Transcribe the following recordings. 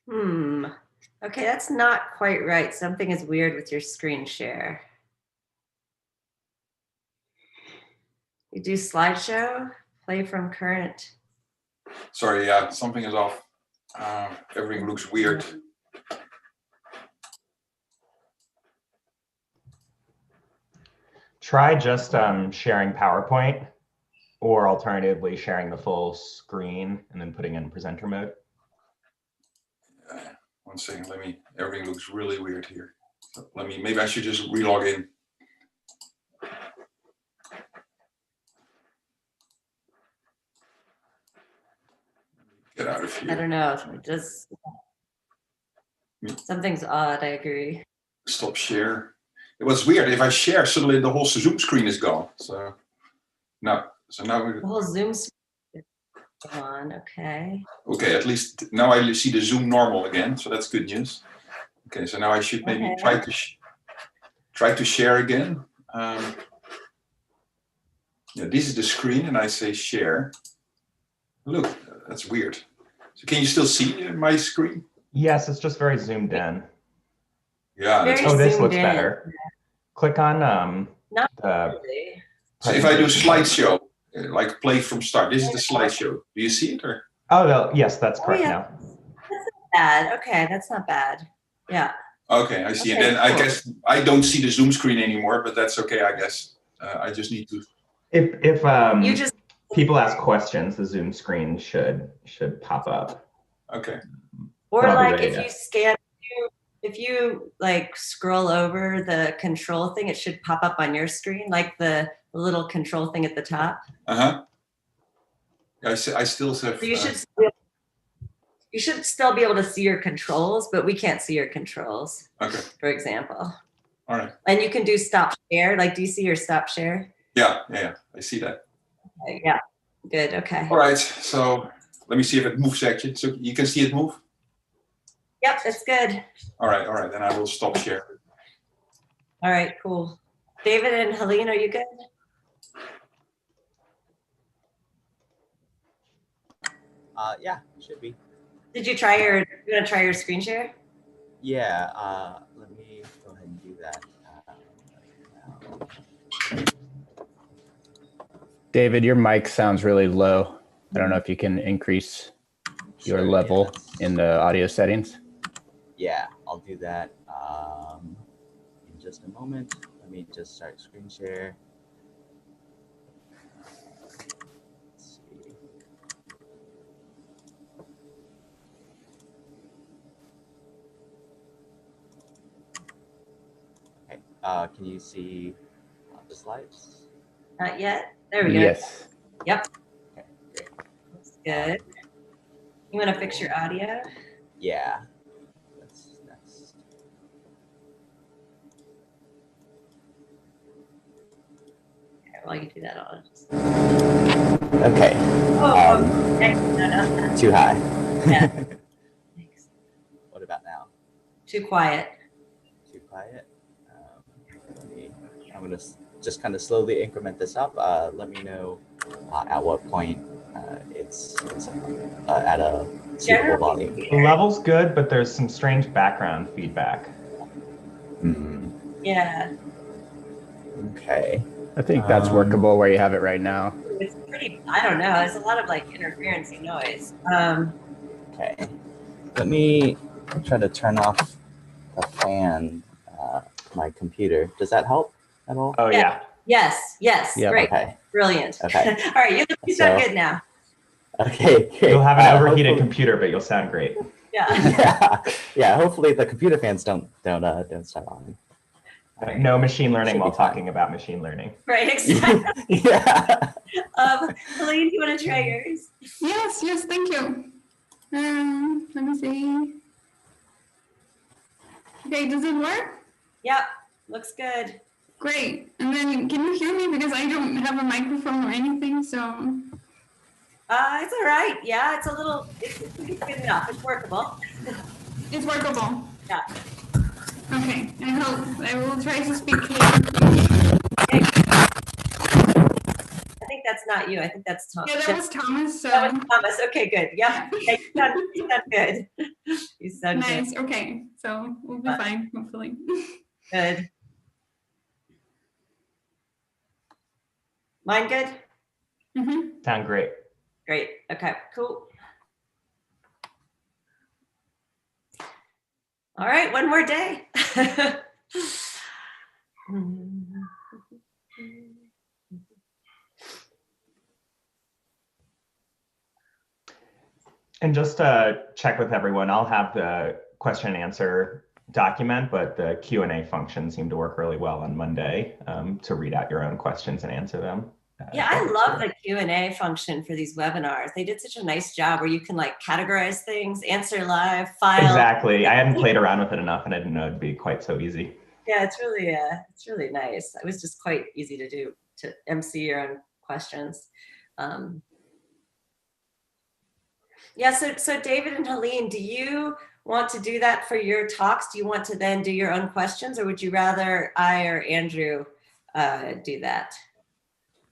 Hmm. Okay, that's not quite right. Something is weird with your screen share. You do slideshow, play from current. Sorry, yeah, something is off. Everything looks weird. Try just sharing PowerPoint, or alternatively sharing the full screen and then putting in presenter mode. 1 second, everything looks really weird here. So maybe I should just relog in. Get out of here. I don't know. Just something's odd. I agree. Stop share. It was weird. If I share, suddenly the whole Zoom screen is gone. So now the whole Zoom screen is gone. Okay. Okay, at least now I see the Zoom normal again. So that's good news. Okay, so now I should maybe try to share again. Yeah, this is the screen, and I say share. Look, that's weird. So can you still see my screen? Yes, it's just very zoomed in. Yeah. Oh, this looks better. Click on Not really. So if I do slideshow, like play from start, this is the slideshow. Do you see it or? Oh, no, yes, that's correct now. That's not bad. Okay, that's not bad. Yeah. Okay, I see. Okay, and then cool. I guess I don't see the Zoom screen anymore, but that's okay, I guess. I just need to. If you just people ask questions, the Zoom screen should pop up. Okay. Or like if you scan, if you like scroll over the control thing, it should pop up on your screen, like the little control thing at the top. I still have. So you should still be able to see your controls, but we can't see your controls. Okay. For example. All right. And you can do stop share. Like, do you see your stop share? Yeah, I see that. Okay, yeah, good, okay. All right, so let me see if it moves actually. So you can see it move? Yep, it's good. All right, then I will stop share. All right, cool. David and Helene, are you good? Yeah, should be. Did you try you gonna try your screen share? Yeah, let me go ahead and do that. David, your mic sounds really low. I don't know if you can increase your level in the audio settings. Yeah, I'll do that in just a moment. Let me just start screen share. Let's see. Okay, can you see the slides? Not yet. There we go. Yes. Yep. Okay, great. That's good. You want to fix your audio? Yeah. That's next. Okay, while you do that, I'll just. Okay. No. Too high. Yeah. Thanks. What about now? Too quiet. Too quiet. I'm gonna just kind of slowly increment this up. Let me know at what point it's at a suitable volume. The level's good, but there's some strange background feedback. Yeah. Okay. I think that's workable where you have it right now. It's pretty, I don't know, there's a lot of like interference-y noise. Okay. Let me try to turn off the fan, my computer. Does that help at all? Oh, yeah. Yes, Yep. great. Okay. Brilliant. Okay. All right, you sound good now. Okay, great. You'll have an overheated computer, but you'll sound great. Yeah. Yeah. Hopefully the computer fans don't start on. Right. No machine learning while talking about machine learning. Right, exactly. Yeah. Helene, you want to try yours? Yes, thank you. Let me see. Okay, does it work? Yep, looks good. Great. And then can you hear me? Because I don't have a microphone or anything, so. It's all right. Yeah, it's good enough. It's workable. It's workable. Yeah. Okay, I will try to speak here. I think that's not not you. I think that's Thomas. Yeah, that was Thomas. So. That was Thomas. Okay, good. Yep. Okay, you sound good. You sound nice. good. Okay, so we'll be fine, hopefully. Good. Mine good? Mm-hmm. Sound great. Great. Okay, cool. All right, one more day. And just to check with everyone, I'll have the question and answer document, but the Q&A function seemed to work really well on Monday to read out your own questions and answer them. Yeah, I love the Q&A function for these webinars. They did such a nice job where you can like categorize things, answer live, file. Exactly. I hadn't played around with it enough and I didn't know it'd be quite so easy. Yeah, it's really nice. It was just quite easy to do, to MC your own questions. Yeah, so David and Helene, do you want to do that for your talks? Do you want to then do your own questions, or would you rather I or Andrew do that?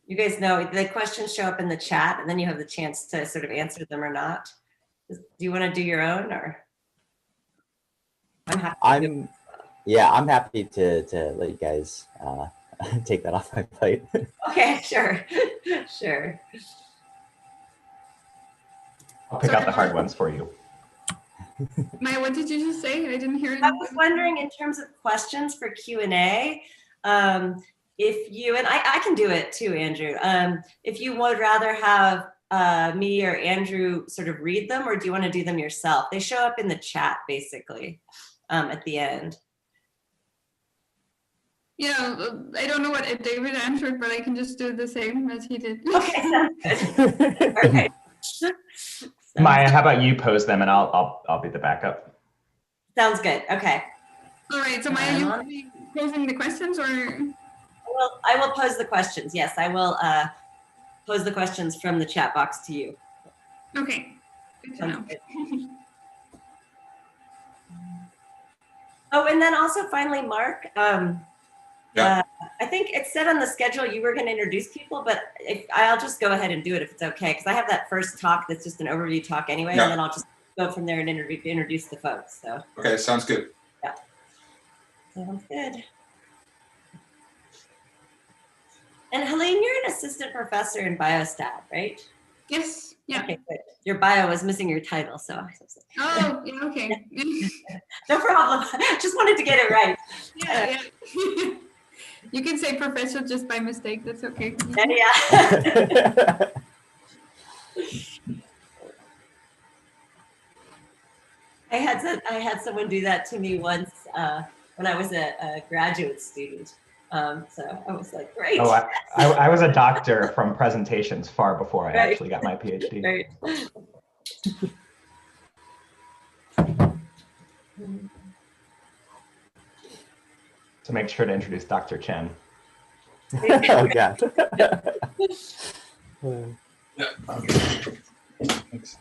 You guys know the questions show up in the chat and then you have the chance to sort of answer them or not. Do you want to do your own, or? I'm happy. I'm happy to let you guys take that off my plate. Okay, sure, sure. I'll pick out the hard ones for you. Maya, what did you just say? I didn't hear it. I was wondering, in terms of questions for Q&A, if you, and I can do it too, Andrew, if you would rather have me or Andrew sort of read them, or do you want to do them yourself? They show up in the chat basically at the end. Yeah, I don't know what David answered, but I can just do the same as he did. Okay, sounds good. All right. Maya, how about you pose them and I'll be the backup. Sounds good. Okay. All right. So Maya, you will be posing the questions, or? I will pose the questions. Yes, I will pose the questions from the chat box to you. Okay. Good to know. Oh, and then also finally, Mark. I think it said on the schedule you were going to introduce people, but I'll just go ahead and do it if it's okay, because I have that first talk that's just an overview talk anyway, and then I'll just go from there and introduce the folks. So. Okay, sounds good. Yeah. Sounds good. And Helene, you're an assistant professor in biostat, right? Yes. Yeah. Okay, good. Your bio was missing your title, so. Oh, yeah, okay. No problem. Just wanted to get it right. Yeah. You can say professor just by mistake. That's okay. Yeah. I had someone do that to me once when I was a graduate student. So I was like, great. Oh, I was a doctor from presentations far before I actually got my PhD. Right. So make sure to introduce Dr. Chen. Oh, God. Yeah. Okay. Thanks.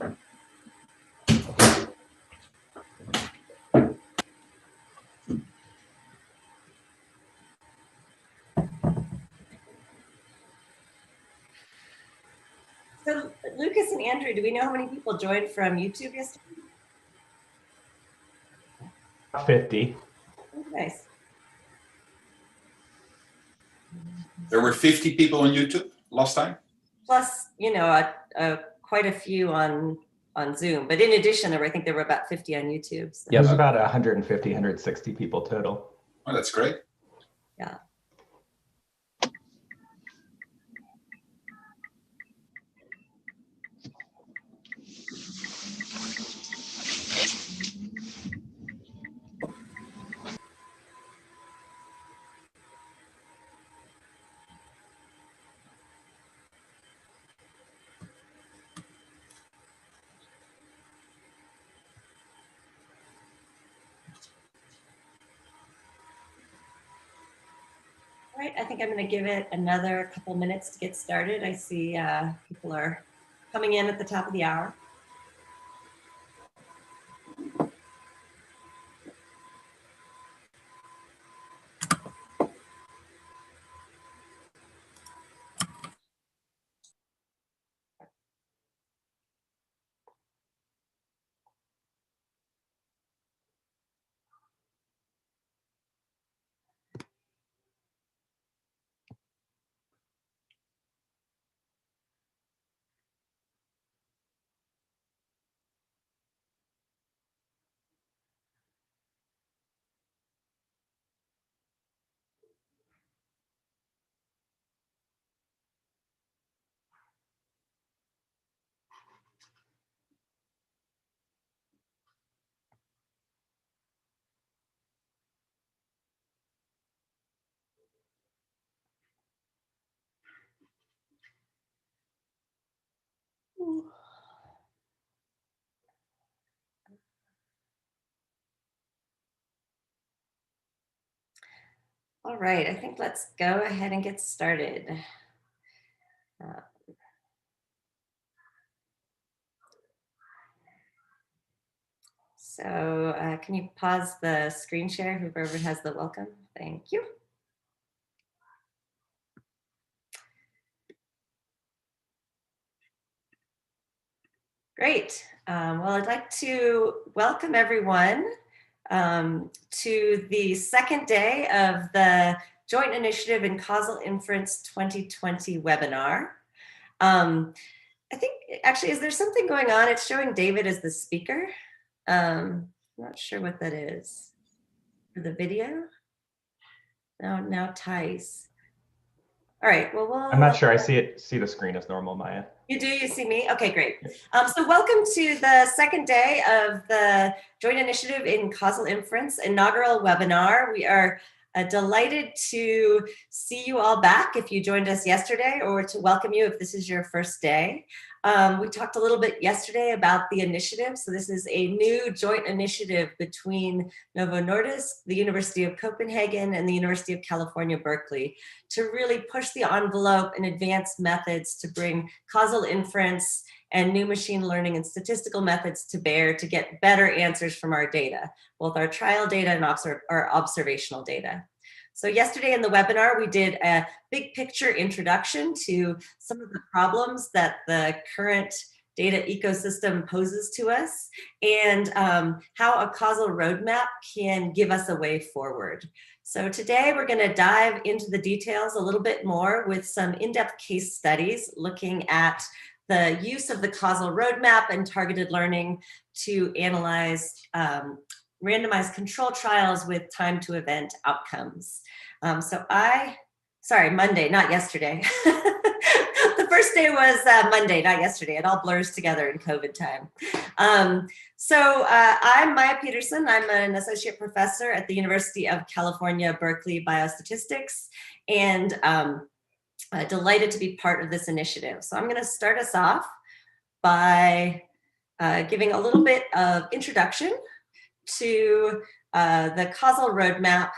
So Lucas and Andrew, do we know how many people joined from YouTube yesterday? 50. Oh, nice. There were 50 people on YouTube last time? Plus, you know, quite a few on Zoom. But in addition, I think there were about 50 on YouTube. So. Yeah, it was about 150, 160 people total. Oh, that's great. Yeah. All right, I think I'm going to give it another couple minutes to get started. I see people are coming in at the top of the hour. All right, I think let's go ahead and get started. Can you pause the screen share, whoever has the welcome? Thank you. Great. Well, I'd like to welcome everyone to the second day of the Joint Initiative in Causal Inference 2020 webinar. I think, actually, is there something going on? It's showing David as the speaker. I'm not sure what that is. For the video? No, now Thais. All right, well, I'm not sure. I see the screen as normal, Maya. You do, you see me? Okay, great. So welcome to the second day of the Joint Initiative in Causal Inference inaugural webinar. We are delighted to see you all back if you joined us yesterday, or to welcome you if this is your first day. We talked a little bit yesterday about the initiative. So this is a new joint initiative between Novo Nordisk, the University of Copenhagen, and the University of California, Berkeley, to really push the envelope and advance methods to bring causal inference and new machine learning and statistical methods to bear to get better answers from our data, both our trial data and our observational data. So yesterday in the webinar, we did a big picture introduction to some of the problems that the current data ecosystem poses to us, and how a causal roadmap can give us a way forward. So today we're going to dive into the details a little bit more with some in-depth case studies looking at the use of the causal roadmap and targeted learning to analyze randomized control trials with time to event outcomes. Sorry, Monday, not yesterday. The first day was Monday, not yesterday. It all blurs together in COVID time. I'm Maya Peterson. I'm an associate professor at the University of California, Berkeley Biostatistics, and delighted to be part of this initiative. So I'm going to start us off by giving a little bit of introduction to the causal roadmap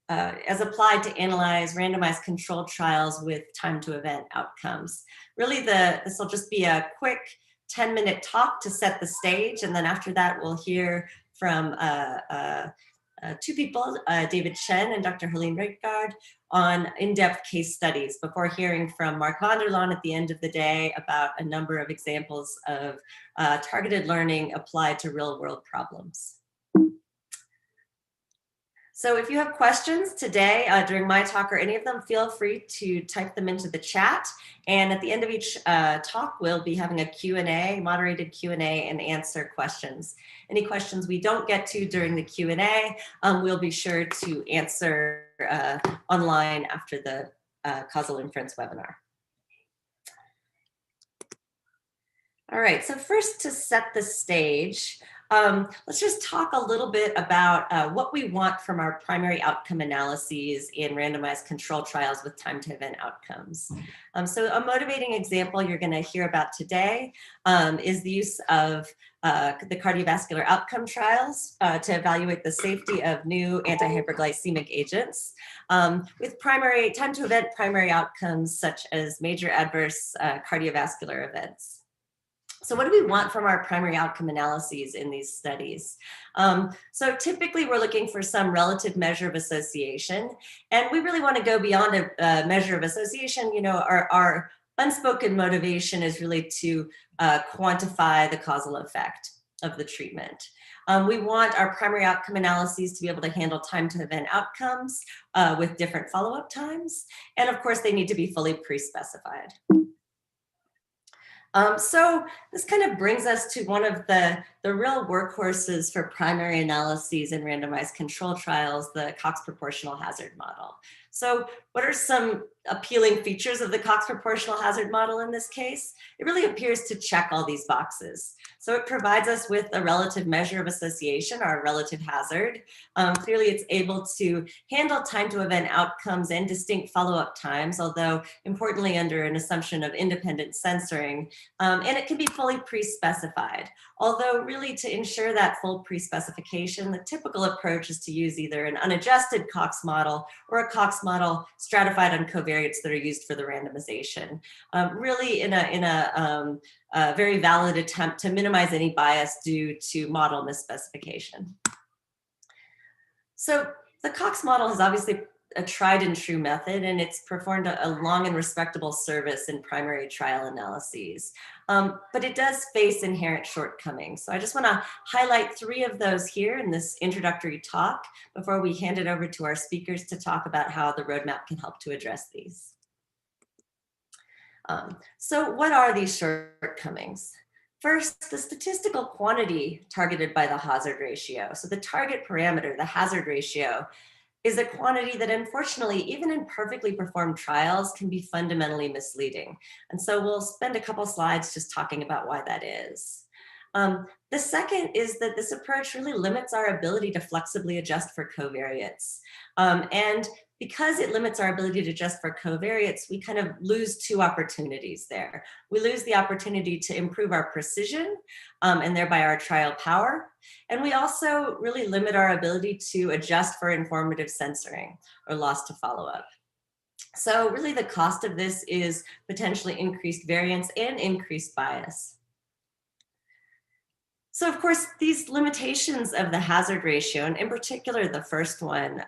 as applied to analyze randomized controlled trials with time to event outcomes. Really, this will just be a quick 10-minute talk to set the stage, and then after that we'll hear from two people, David Chen and Dr. Helene Rikgaard, on in-depth case studies before hearing from Mark van der Laan at the end of the day about a number of examples of targeted learning applied to real-world problems. So if you have questions today during my talk or any of them, feel free to type them into the chat. And at the end of each talk, we'll be having a Q&A, moderated Q&A, and answer questions. Any questions we don't get to during the Q&A, we'll be sure to answer online after the Causal Inference webinar. All right, so first, to set the stage, let's just talk a little bit about what we want from our primary outcome analyses in randomized control trials with time to event outcomes. So a motivating example you're going to hear about today is the use of the cardiovascular outcome trials to evaluate the safety of new antihyperglycemic agents with primary time to event primary outcomes such as major adverse cardiovascular events. So what do we want from our primary outcome analyses in these studies? So typically we're looking for some relative measure of association, and we really want to go beyond a measure of association. You know, our unspoken motivation is really to quantify the causal effect of the treatment. We want our primary outcome analyses to be able to handle time to event outcomes with different follow-up times, and of course they need to be fully pre-specified. So this kind of brings us to one of the the real workhorses for primary analyses in randomized control trials, the Cox proportional hazard model. So what are some appealing features of the Cox proportional hazard model in this case? It really appears to check all these boxes. So it provides us with a relative measure of association, or a relative hazard. Clearly, it's able to handle time to event outcomes and distinct follow-up times, although importantly under an assumption of independent censoring, and it can be fully pre-specified. Although really to ensure that full pre-specification, the typical approach is to use either an unadjusted Cox model or a Cox model stratified on covariates that are used for the randomization. Really in a very valid attempt to minimize any bias due to model misspecification. So the Cox model is obviously a tried and true method, and it's performed a long and respectable service in primary trial analyses. But it does face inherent shortcomings. So I just want to highlight 3 of those here in this introductory talk before we hand it over to our speakers to talk about how the roadmap can help to address these. So what are these shortcomings? First, the statistical quantity targeted by the hazard ratio. So the target parameter, the hazard ratio, is a quantity that unfortunately, even in perfectly performed trials, can be fundamentally misleading. And so we'll spend a couple slides just talking about why that is. The second is that this approach really limits our ability to flexibly adjust for covariates. And because it limits our ability to adjust for covariates, we kind of lose 2 opportunities there. We lose the opportunity to improve our precision and thereby our trial power. And we also really limit our ability to adjust for informative censoring or loss to follow-up. So really the cost of this is potentially increased variance and increased bias. So of course, these limitations of the hazard ratio, and in particular the first one,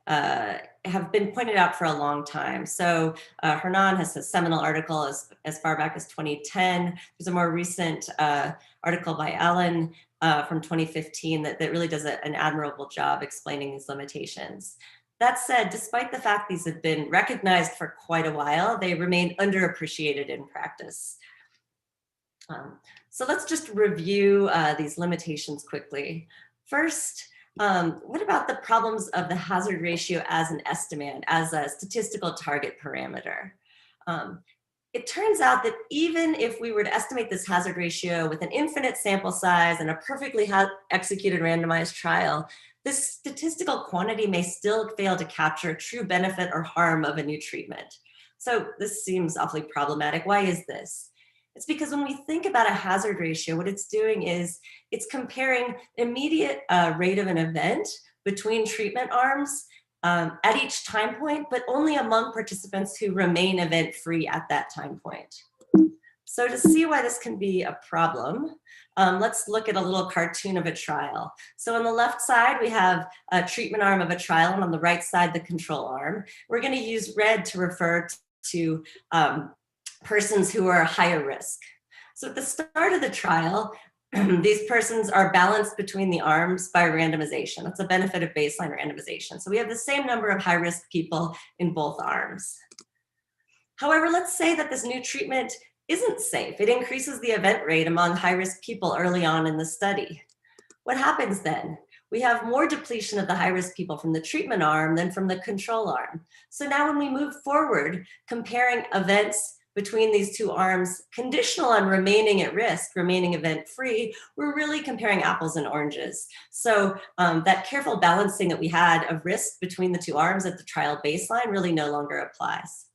have been pointed out for a long time. So Hernan has a seminal article as far back as 2010. There's a more recent article by Allen from 2015 that really does an admirable job explaining these limitations. That said, despite the fact these have been recognized for quite a while, they remain underappreciated in practice. So let's just review these limitations quickly. First, what about the problems of the hazard ratio as an estimand, as a statistical target parameter? It turns out that even if we were to estimate this hazard ratio with an infinite sample size and a perfectly executed randomized trial, this statistical quantity may still fail to capture true benefit or harm of a new treatment. So this seems awfully problematic. Why is this? It's because when we think about a hazard ratio, what it's doing is it's comparing immediate rate of an event between treatment arms at each time point, but only among participants who remain event-free at that time point. So to see why this can be a problem, let's look at a little cartoon of a trial. So on the left side, we have a treatment arm of a trial, and on the right side, the control arm. We're going to use red to refer to persons who are higher risk. So at the start of the trial, these persons are balanced between the arms by randomization. That's a benefit of baseline randomization. So we have the same number of high-risk people in both arms. However, let's say that this new treatment isn't safe. It increases the event rate among high-risk people early on in the study. What happens then? We have more depletion of the high-risk people from the treatment arm than from the control arm. So now when we move forward, comparing events between these 2 arms, conditional on remaining at risk, remaining event-free, we're really comparing apples and oranges. So that careful balancing that we had of risk between the 2 arms at the trial baseline really no longer applies.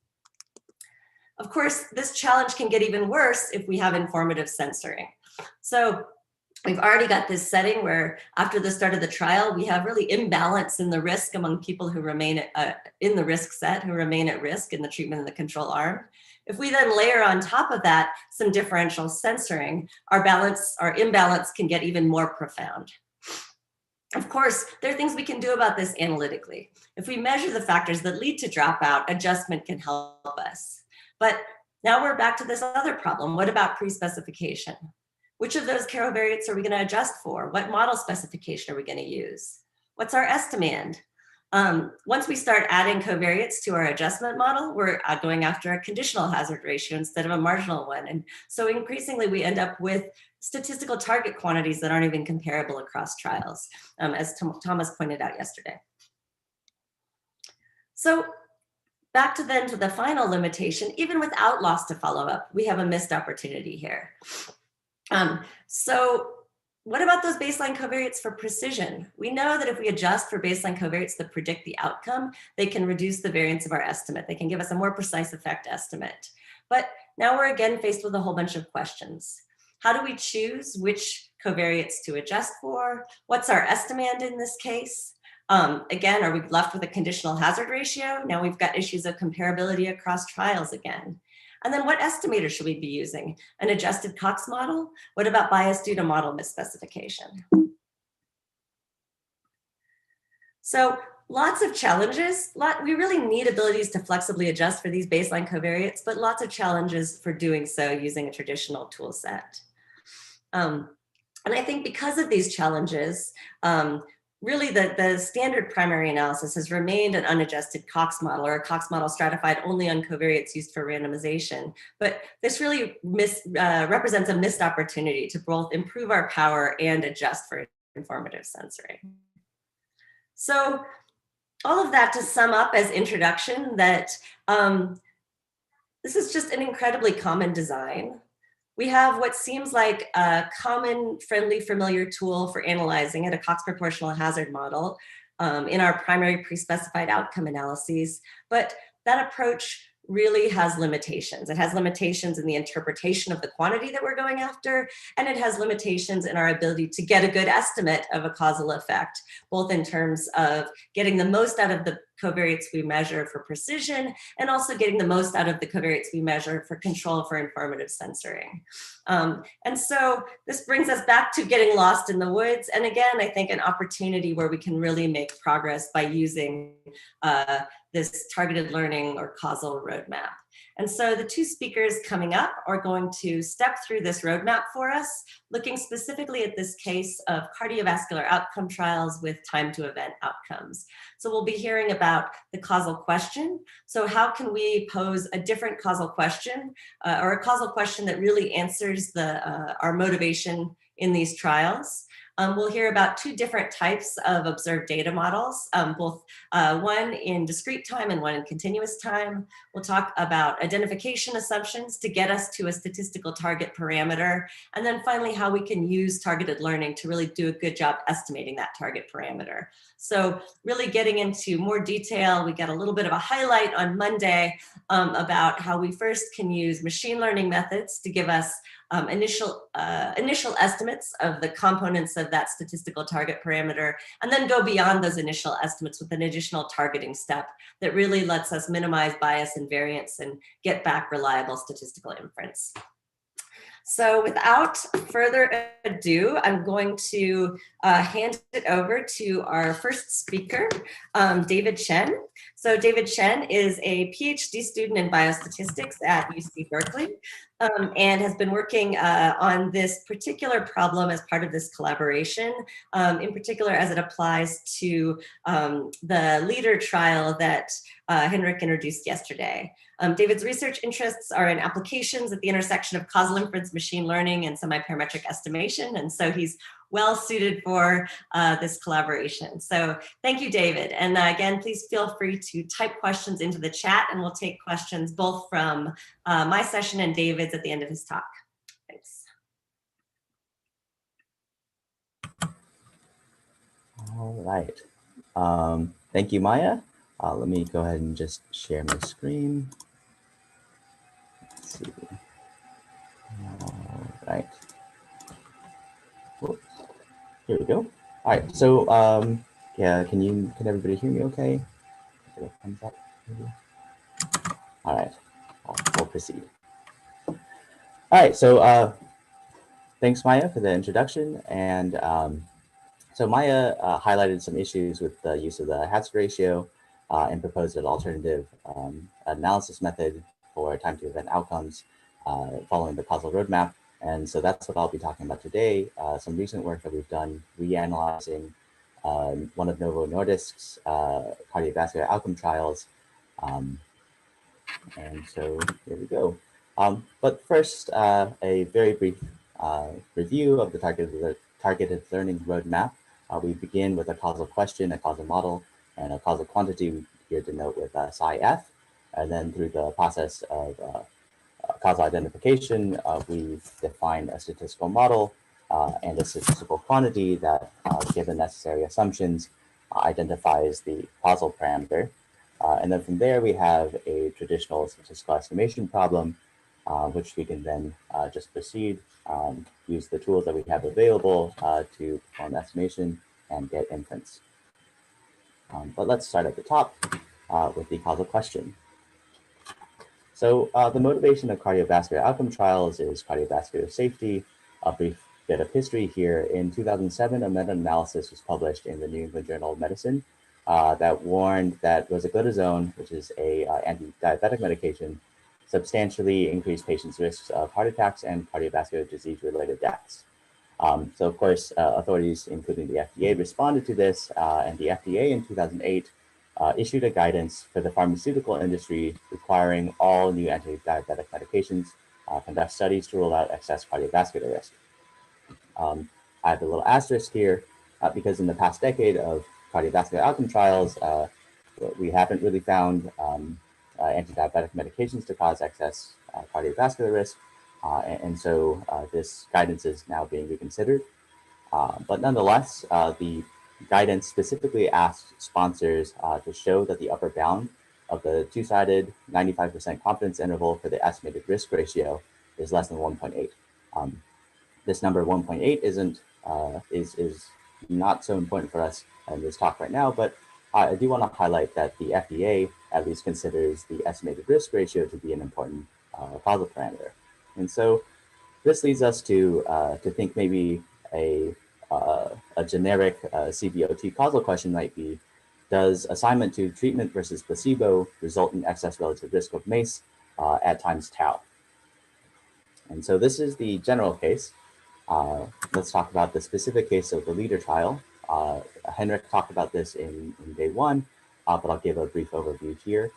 Of course, this challenge can get even worse if we have informative censoring. So we've already got this setting where after the start of the trial, we have really imbalance in the risk among people who remain in the risk set, who remain at risk in the treatment and the control arm. If we then layer on top of that some differential censoring, our imbalance can get even more profound. Of course, there are things we can do about this analytically. If we measure the factors that lead to dropout, adjustment can help us. But now we're back to this other problem. What about pre-specification? Which of those covariates are we going to adjust for? What model specification are we going to use? What's our estimand? Once we start adding covariates to our adjustment model, we're going after a conditional hazard ratio instead of a marginal one. And so increasingly we end up with statistical target quantities that aren't even comparable across trials, as Thomas pointed out yesterday. So back to the final limitation, even without loss to follow-up, we have a missed opportunity here. So what about those baseline covariates for precision? We know that if we adjust for baseline covariates that predict the outcome, they can reduce the variance of our estimate. They can give us a more precise effect estimate. But now we're again faced with a whole bunch of questions. How do we choose which covariates to adjust for? What's our estimand in this case? Again, are we left with a conditional hazard ratio? Now we've got issues of comparability across trials again. And then what estimator should we be using? An adjusted Cox model? What about bias due to model misspecification? So lots of challenges. We really need abilities to flexibly adjust for these baseline covariates, but lots of challenges for doing so using a traditional tool set. And I think because of these challenges, really the standard primary analysis has remained an unadjusted Cox model, or a Cox model stratified only on covariates used for randomization. But this really represents a missed opportunity to both improve our power and adjust for informative censoring. So all of that to sum up as introduction that this is just an incredibly common design. We have what seems like a common, friendly, familiar tool for analyzing at a Cox proportional hazard model in our primary pre-specified outcome analyses, but that approach really has limitations. It has limitations in the interpretation of the quantity that we're going after, and it has limitations in our ability to get a good estimate of a causal effect, both in terms of getting the most out of the covariates we measure for precision, and also getting the most out of the covariates we measure for control for informative censoring. And so this brings us back to getting lost in the woods. And again, I think an opportunity where we can really make progress by using this targeted learning or causal roadmap. And so the two speakers coming up are going to step through this roadmap for us, looking specifically at this case of cardiovascular outcome trials with time to event outcomes. So we'll be hearing about the causal question. So how can we pose a different causal question or a causal question that really answers our motivation in these trials? We'll hear about two different types of observed data models, both one in discrete time and one in continuous time. We'll talk about identification assumptions to get us to a statistical target parameter. And then finally, how we can use targeted learning to really do a good job estimating that target parameter. So really getting into more detail, we got a little bit of a highlight on Monday about how we first can use machine learning methods to give us initial estimates of the components of that statistical target parameter, and then go beyond those initial estimates with an additional targeting step that really lets us minimize bias and variance and get back reliable statistical inference. So without further ado, I'm going to hand it over to our first speaker, David Chen. So David Chen is a PhD student in biostatistics at UC Berkeley and has been working on this particular problem as part of this collaboration, in particular as it applies to the LEADER trial that Henrik introduced yesterday. David's research interests are in applications at the intersection of causal inference, machine learning, and semi-parametric estimation. And so he's well suited for this collaboration. So thank you, David. And again, please feel free to type questions into the chat, and we'll take questions both from my session and David's at the end of his talk. Thanks. All right. Thank you, Maya. Let me go ahead and just share my screen. Let's see. All right. Whoops. Here we go. All right. So yeah, can everybody hear me okay? Thumbs up, maybe? All right. We'll proceed. All right. So thanks, Maya, for the introduction. And so Maya highlighted some issues with the use of the hazard ratio and proposed an alternative analysis method for time to event outcomes following the causal roadmap. And so that's what I'll be talking about today. Some recent work that we've done reanalyzing one of Novo Nordisk's cardiovascular outcome trials. And so here we go. But first, a very brief review of the targeted learning roadmap. We begin with a causal question, a causal model, and a causal quantity we here denote with psi-f. And then through the process of causal identification, we define a statistical model and a statistical quantity that, given necessary assumptions, identifies the causal parameter. And then from there, we have a traditional statistical estimation problem, which we can then just proceed, use the tools that we have available to perform estimation and get inference. But let's start at the top with the causal question. So the motivation of cardiovascular outcome trials is cardiovascular safety. A brief bit of history here. In 2007, a meta-analysis was published in the New England Journal of Medicine that warned that rosiglitazone, which is a anti-diabetic medication, substantially increased patients' risks of heart attacks and cardiovascular disease-related deaths. So of course, authorities, including the FDA, responded to this, and the FDA in 2008 issued a guidance for the pharmaceutical industry requiring all new anti-diabetic medications conduct studies to rule out excess cardiovascular risk. I have a little asterisk here because in the past decade of cardiovascular outcome trials, we haven't really found anti-diabetic medications to cause excess cardiovascular risk. And so this guidance is now being reconsidered. But nonetheless, the guidance specifically asks sponsors to show that the upper bound of the two-sided 95% confidence interval for the estimated risk ratio is less than 1.8. This number 1.8 is not so important for us in this talk right now, but I do want to highlight that the FDA at least considers the estimated risk ratio to be an important causal parameter. And so this leads us to think maybe a generic CVOT causal question might be, does assignment to treatment versus placebo result in excess relative risk of MACE at times tau? And so this is the general case. Let's talk about the specific case of the LEADER trial. Henrik talked about this in day one, but I'll give a brief overview here.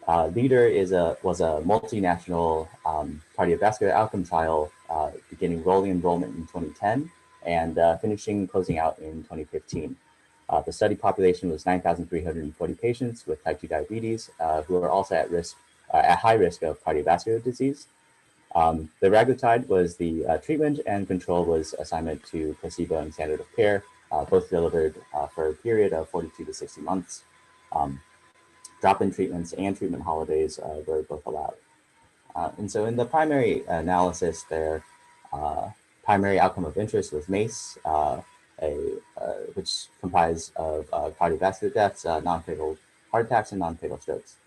LEADER was a multinational cardiovascular outcome trial beginning rolling enrollment in 2010 and closing out in 2015. The study population was 9,340 patients with type 2 diabetes who are also at high risk of cardiovascular disease. The ragutide was the treatment, and control was assignment to placebo and standard of care, both delivered for a period of 42 to 60 months. Drop-in treatments and treatment holidays were both allowed. And so in the primary analysis, their primary outcome of interest was MACE, which comprised of cardiovascular deaths, non-fatal heart attacks, and non-fatal strokes.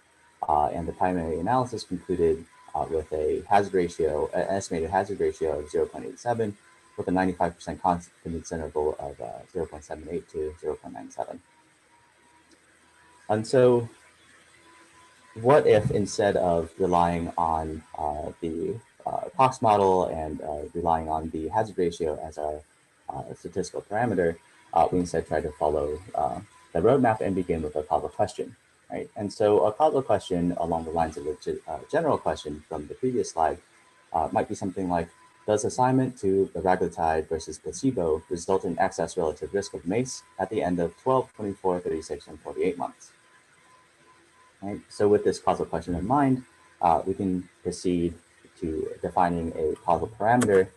And the primary analysis concluded with an estimated hazard ratio of 0.87 with a 95% confidence interval of 0.78 to 0.97. And so what if instead of relying on the Cox model and relying on the hazard ratio as a statistical parameter, we instead try to follow the roadmap and begin with a causal question, right? And so a causal question along the lines of the general question from the previous slide might be something like, does assignment to the ragutide versus placebo result in excess relative risk of MACE at the end of 12, 24, 36, and 48 months? Right? So with this causal question in mind, we can proceed to defining a causal parameter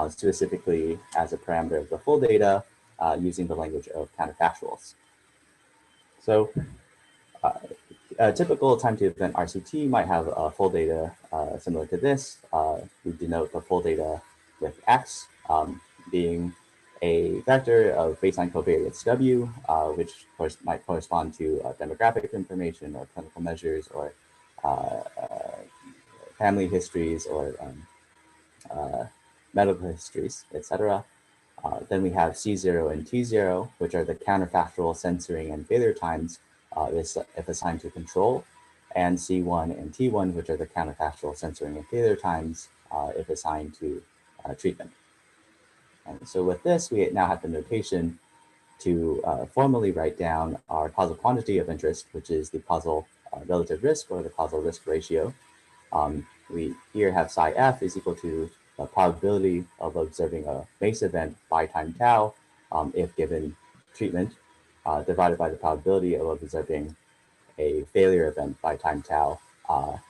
specifically as a parameter of the full data using the language of counterfactuals. So a typical time to event RCT might have full data similar to this. We denote the full data with X being a vector of baseline covariates W, which might correspond to demographic information or clinical measures or family histories or medical histories, etc. Then we have C0 and T0, which are the counterfactual censoring and failure times if assigned to control, and C1 and T1, which are the counterfactual censoring and failure times if assigned to treatment. And so with this, we now have the notation to formally write down our causal quantity of interest, which is the causal relative risk or the causal risk ratio. We here have psi f is equal to the probability of observing a MACE event by time tau if given treatment, divided by the probability of observing a failure event by time tau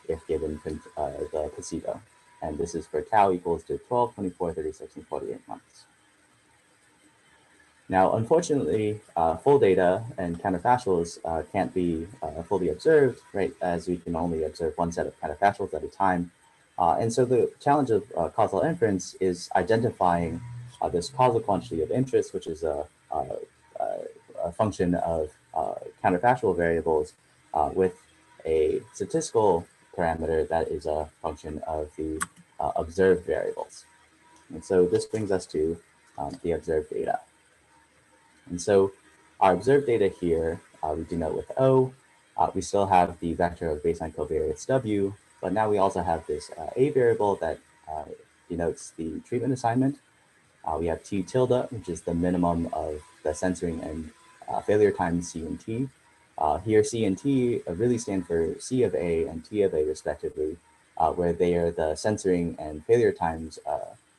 if given the placebo. And this is for tau equals to 12, 24, 36, and 48 months. Now, unfortunately, full data and counterfactuals can't be fully observed, right, as we can only observe one set of counterfactuals at a time. And so the challenge of causal inference is identifying this causal quantity of interest, which is a function of counterfactual variables with a statistical parameter that is a function of the observed variables. And so this brings us to the observed data. And so our observed data here, we denote with O. We still have the vector of baseline covariance W, but now we also have this A variable that denotes the treatment assignment. We have T tilde, which is the minimum of the censoring and failure times C and T. Here, C and T really stand for C of A and T of A respectively, where they are the censoring and failure times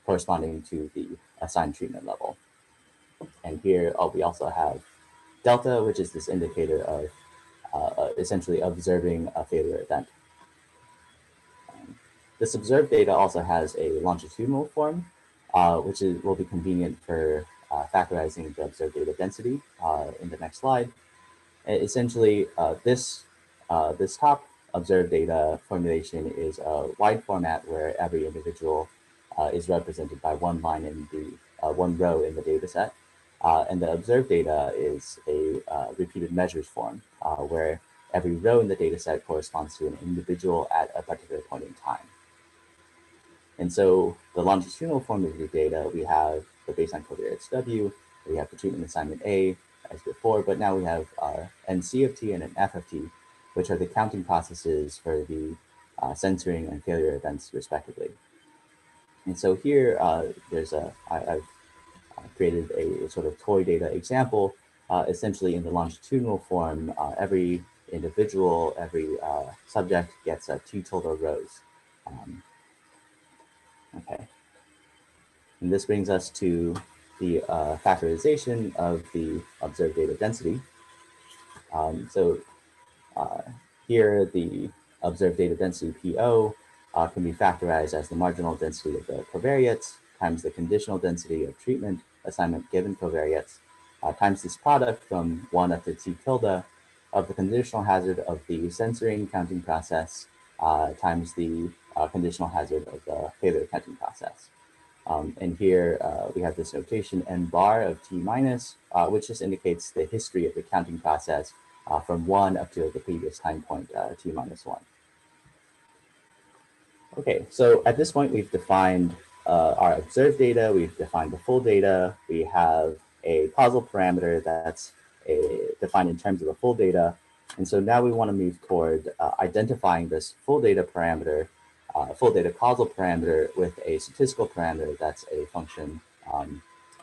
corresponding to the assigned treatment level. And here we also have delta, which is this indicator of essentially observing a failure event. This observed data also has a longitudinal form, which will be convenient for factorizing the observed data density in the next slide. Essentially, this top observed data formulation is a wide format where every individual is represented by one line in the one row in the data set. And the observed data is a repeated measures form where every row in the data set corresponds to an individual at a particular point in time. And so the longitudinal form of the data, we have the baseline covariance W, we have the treatment assignment A as before, but now we have an C of T and an F of T, which are the counting processes for the censoring and failure events respectively. And so here I've created a sort of toy data example. Essentially in the longitudinal form, every individual, every subject gets T tilde rows. Okay. And this brings us to the factorization of the observed data density. Here the observed data density PO can be factorized as the marginal density of the covariates times the conditional density of treatment assignment given covariates times this product from 1 up to T tilde of the conditional hazard of the censoring counting process times the conditional hazard of the failure counting process. And here we have this notation N bar of T minus, which just indicates the history of the counting process from 1 up to the previous time point, T minus 1. Okay, so at this point, we've defined our observed data, we've defined the full data, we have a causal parameter that's defined in terms of the full data. And so now we want to move toward identifying this full data parameter, full data causal parameter with a statistical parameter that's a function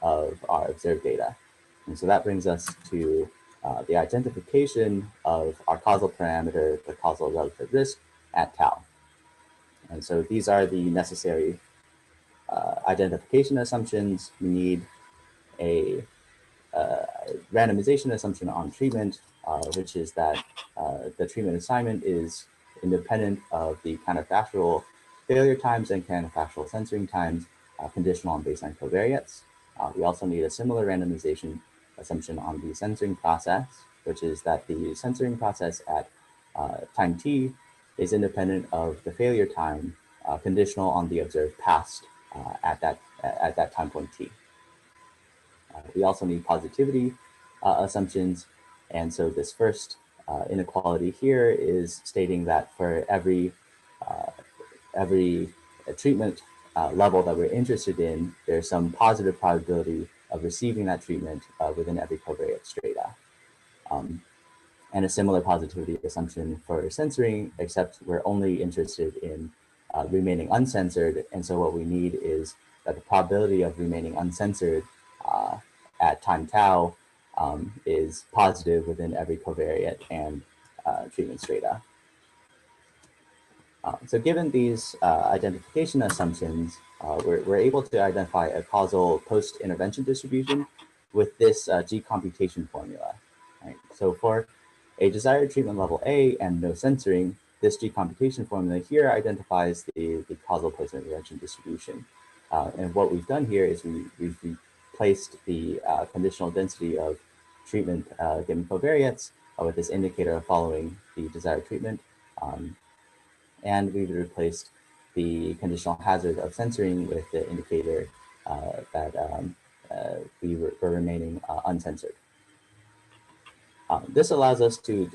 of our observed data. And so that brings us to the identification of our causal parameter, the causal relative risk at tau. And so these are the necessary identification assumptions. We need a randomization assumption on treatment, which is that the treatment assignment is independent of the counterfactual failure times and counterfactual censoring times, conditional on baseline covariates. We also need a similar randomization assumption on the censoring process, which is that the censoring process at time t is independent of the failure time, conditional on the observed past at that time point t. We also need positivity assumptions, and so this first inequality here is stating that for every treatment level that we're interested in, there's some positive probability of receiving that treatment within every covariate strata. And a similar positivity assumption for censoring, except we're only interested in remaining uncensored. And so what we need is that the probability of remaining uncensored at time tau is positive within every covariate and treatment strata. So given these identification assumptions, we're able to identify a causal post-intervention distribution with this G computation formula. Right? So for a desired treatment level A and no censoring, this G computation formula here identifies the causal post-intervention distribution. And what we've done here is we've replaced the conditional density of treatment given covariates with this indicator following the desired treatment. And we've replaced the conditional hazard of censoring with the indicator that we were remaining uncensored. This allows us to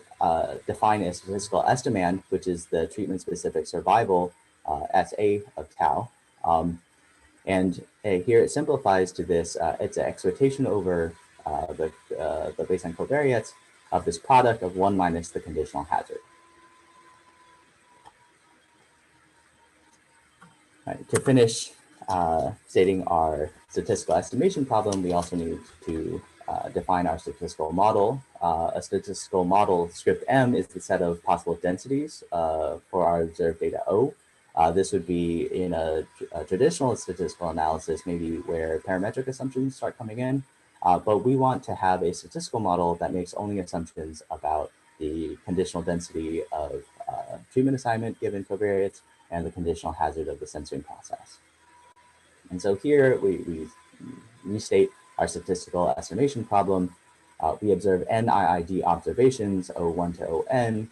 define a statistical estimand, which is the treatment-specific survival SA of tau. And here it simplifies to this, it's an expectation over the baseline covariates of this product of 1 minus the conditional hazard. Right, to finish stating our statistical estimation problem, we also need to define our statistical model. A statistical model script M is the set of possible densities for our observed data O. This would be in a traditional statistical analysis, maybe where parametric assumptions start coming in, but we want to have a statistical model that makes only assumptions about the conditional density of treatment assignment given covariates and the conditional hazard of the censoring process. And so here we restate our statistical estimation problem. We observe NIID observations, O1 to ON,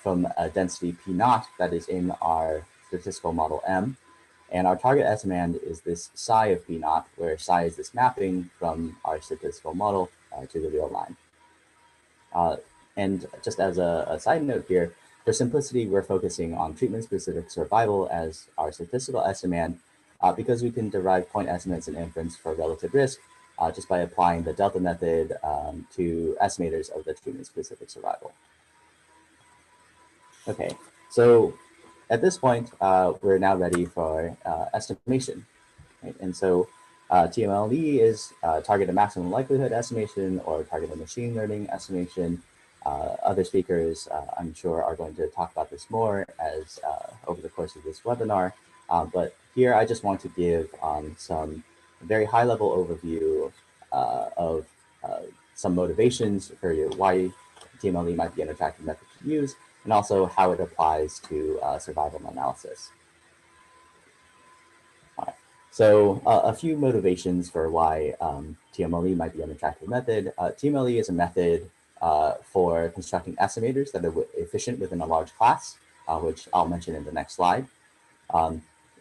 from a density P naught that is in our statistical model M. And our target estimand is this psi of P naught, where psi is this mapping from our statistical model to the real line. And just as a side note here, for simplicity, we're focusing on treatment-specific survival as our statistical estimand because we can derive point estimates and inference for relative risk just by applying the delta method to estimators of the treatment-specific survival. Okay, so at this point, we're now ready for estimation. Right? And so TMLE is targeted maximum likelihood estimation or targeted machine learning estimation. Other speakers, I'm sure, are going to talk about this more as over the course of this webinar. But here I just want to give some very high-level overview of some motivations for why TMLE might be an attractive method to use, and also how it applies to survival analysis. All right. So a few motivations for why TMLE might be an attractive method. TMLE is a method for constructing estimators that are efficient within a large class, which I'll mention in the next slide.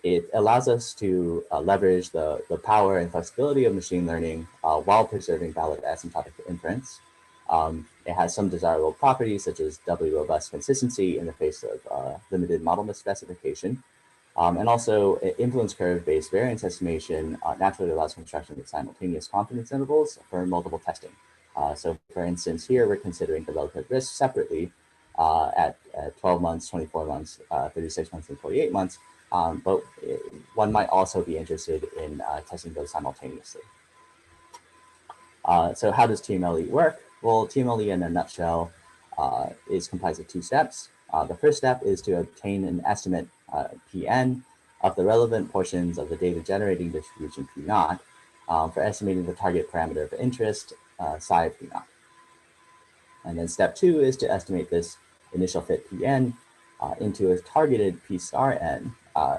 It allows us to leverage the power and flexibility of machine learning while preserving valid asymptotic inference. It has some desirable properties such as doubly robust consistency in the face of limited model misspecification. And also influence curve-based variance estimation naturally allows construction with simultaneous confidence intervals for multiple testing. So for instance, here we're considering the relative risk separately at 12 months, 24 months, 36 months, and 48 months. But one might also be interested in testing those simultaneously. So how does TMLE work? Well, TMLE in a nutshell is comprised of two steps. The first step is to obtain an estimate Pn of the relevant portions of the data generating distribution P naught for estimating the target parameter of interest, psi of P naught. And then step two is to estimate this initial fit Pn into a targeted P star n,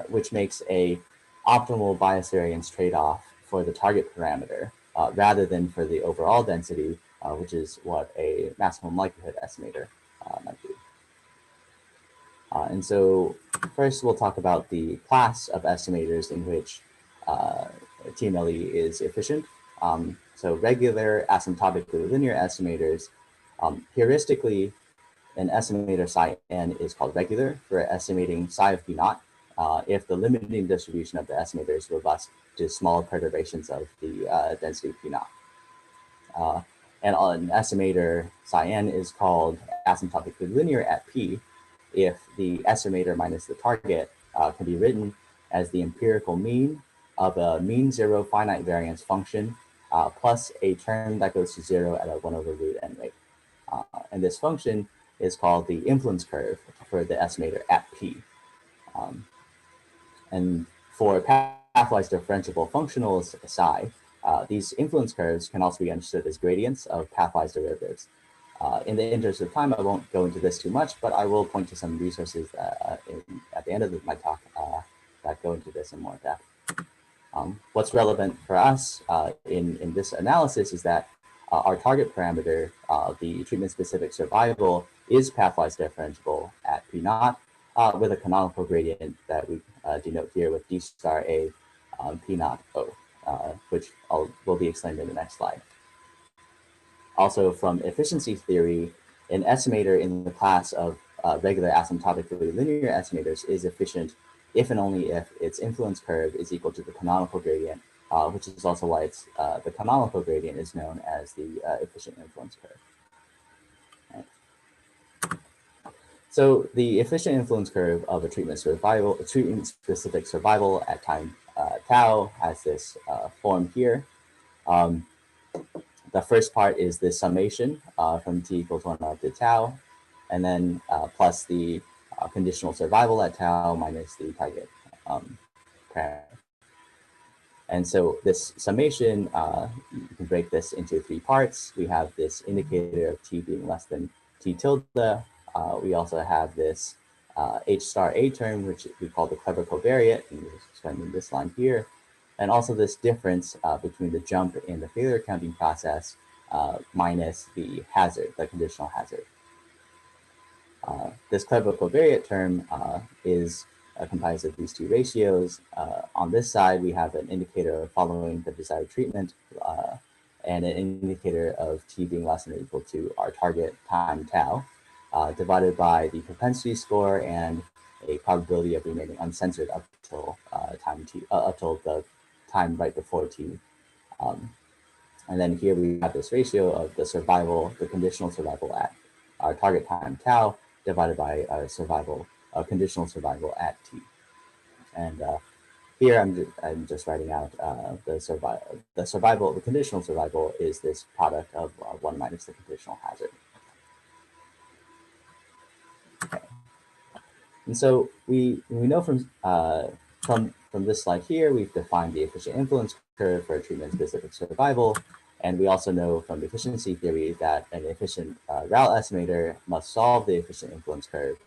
which makes a optimal bias variance trade-off for the target parameter rather than for the overall density, which is what a maximum likelihood estimator might do. And so first we'll talk about the class of estimators in which TMLE is efficient. So regular asymptotically linear estimators, heuristically, an estimator psi n is called regular for estimating psi of P naught if the limiting distribution of the estimator is robust to small perturbations of the density P naught. And an estimator psi n is called asymptotically linear at P if the estimator minus the target can be written as the empirical mean of a mean zero finite variance function plus a term that goes to 0 at a 1 over root n rate. And this function is called the influence curve for the estimator at p. And for pathwise differentiable functionals psi, these influence curves can also be understood as gradients of pathwise derivatives. In the interest of time, I won't go into this too much, but I will point to some resources at the end of my talk that go into this in more depth. What's relevant for us in this analysis is that our target parameter, the treatment-specific survival, is pathwise differentiable at P naught with a canonical gradient that we denote here with D star A P naught O, which will be explained in the next slide. Also, from efficiency theory, an estimator in the class of regular asymptotically linear estimators is efficient if and only if its influence curve is equal to the canonical gradient, which is also why it's the canonical gradient is known as the efficient influence curve. Right. So the efficient influence curve of a treatment-specific survival at time tau has this form here. The first part is the summation from t equals 1 up to tau, and then plus the conditional survival at tau minus the target parameter. And so this summation, you can break this into 3 parts. We have this indicator of t being less than t tilde. We also have this h star a term, which we call the clever covariate, and we're explaining this line here. And also this difference between the jump in the failure counting process minus the hazard, the conditional hazard. This clever covariate term is comprised of these 2 ratios. On this side, we have an indicator following the desired treatment and an indicator of t being less than or equal to our target time tau, divided by the propensity score and a probability of remaining uncensored up till up till the time right before t. And then here we have this ratio of the survival, the conditional survival at our target time tau, divided by conditional survival at t. And here I'm just writing out the conditional survival is this product of 1 minus the conditional hazard. Okay. And so we know from this slide here, we've defined the efficient influence curve for a treatment-specific survival. And we also know from efficiency theory that an efficient RAL estimator must solve the efficient influence curve.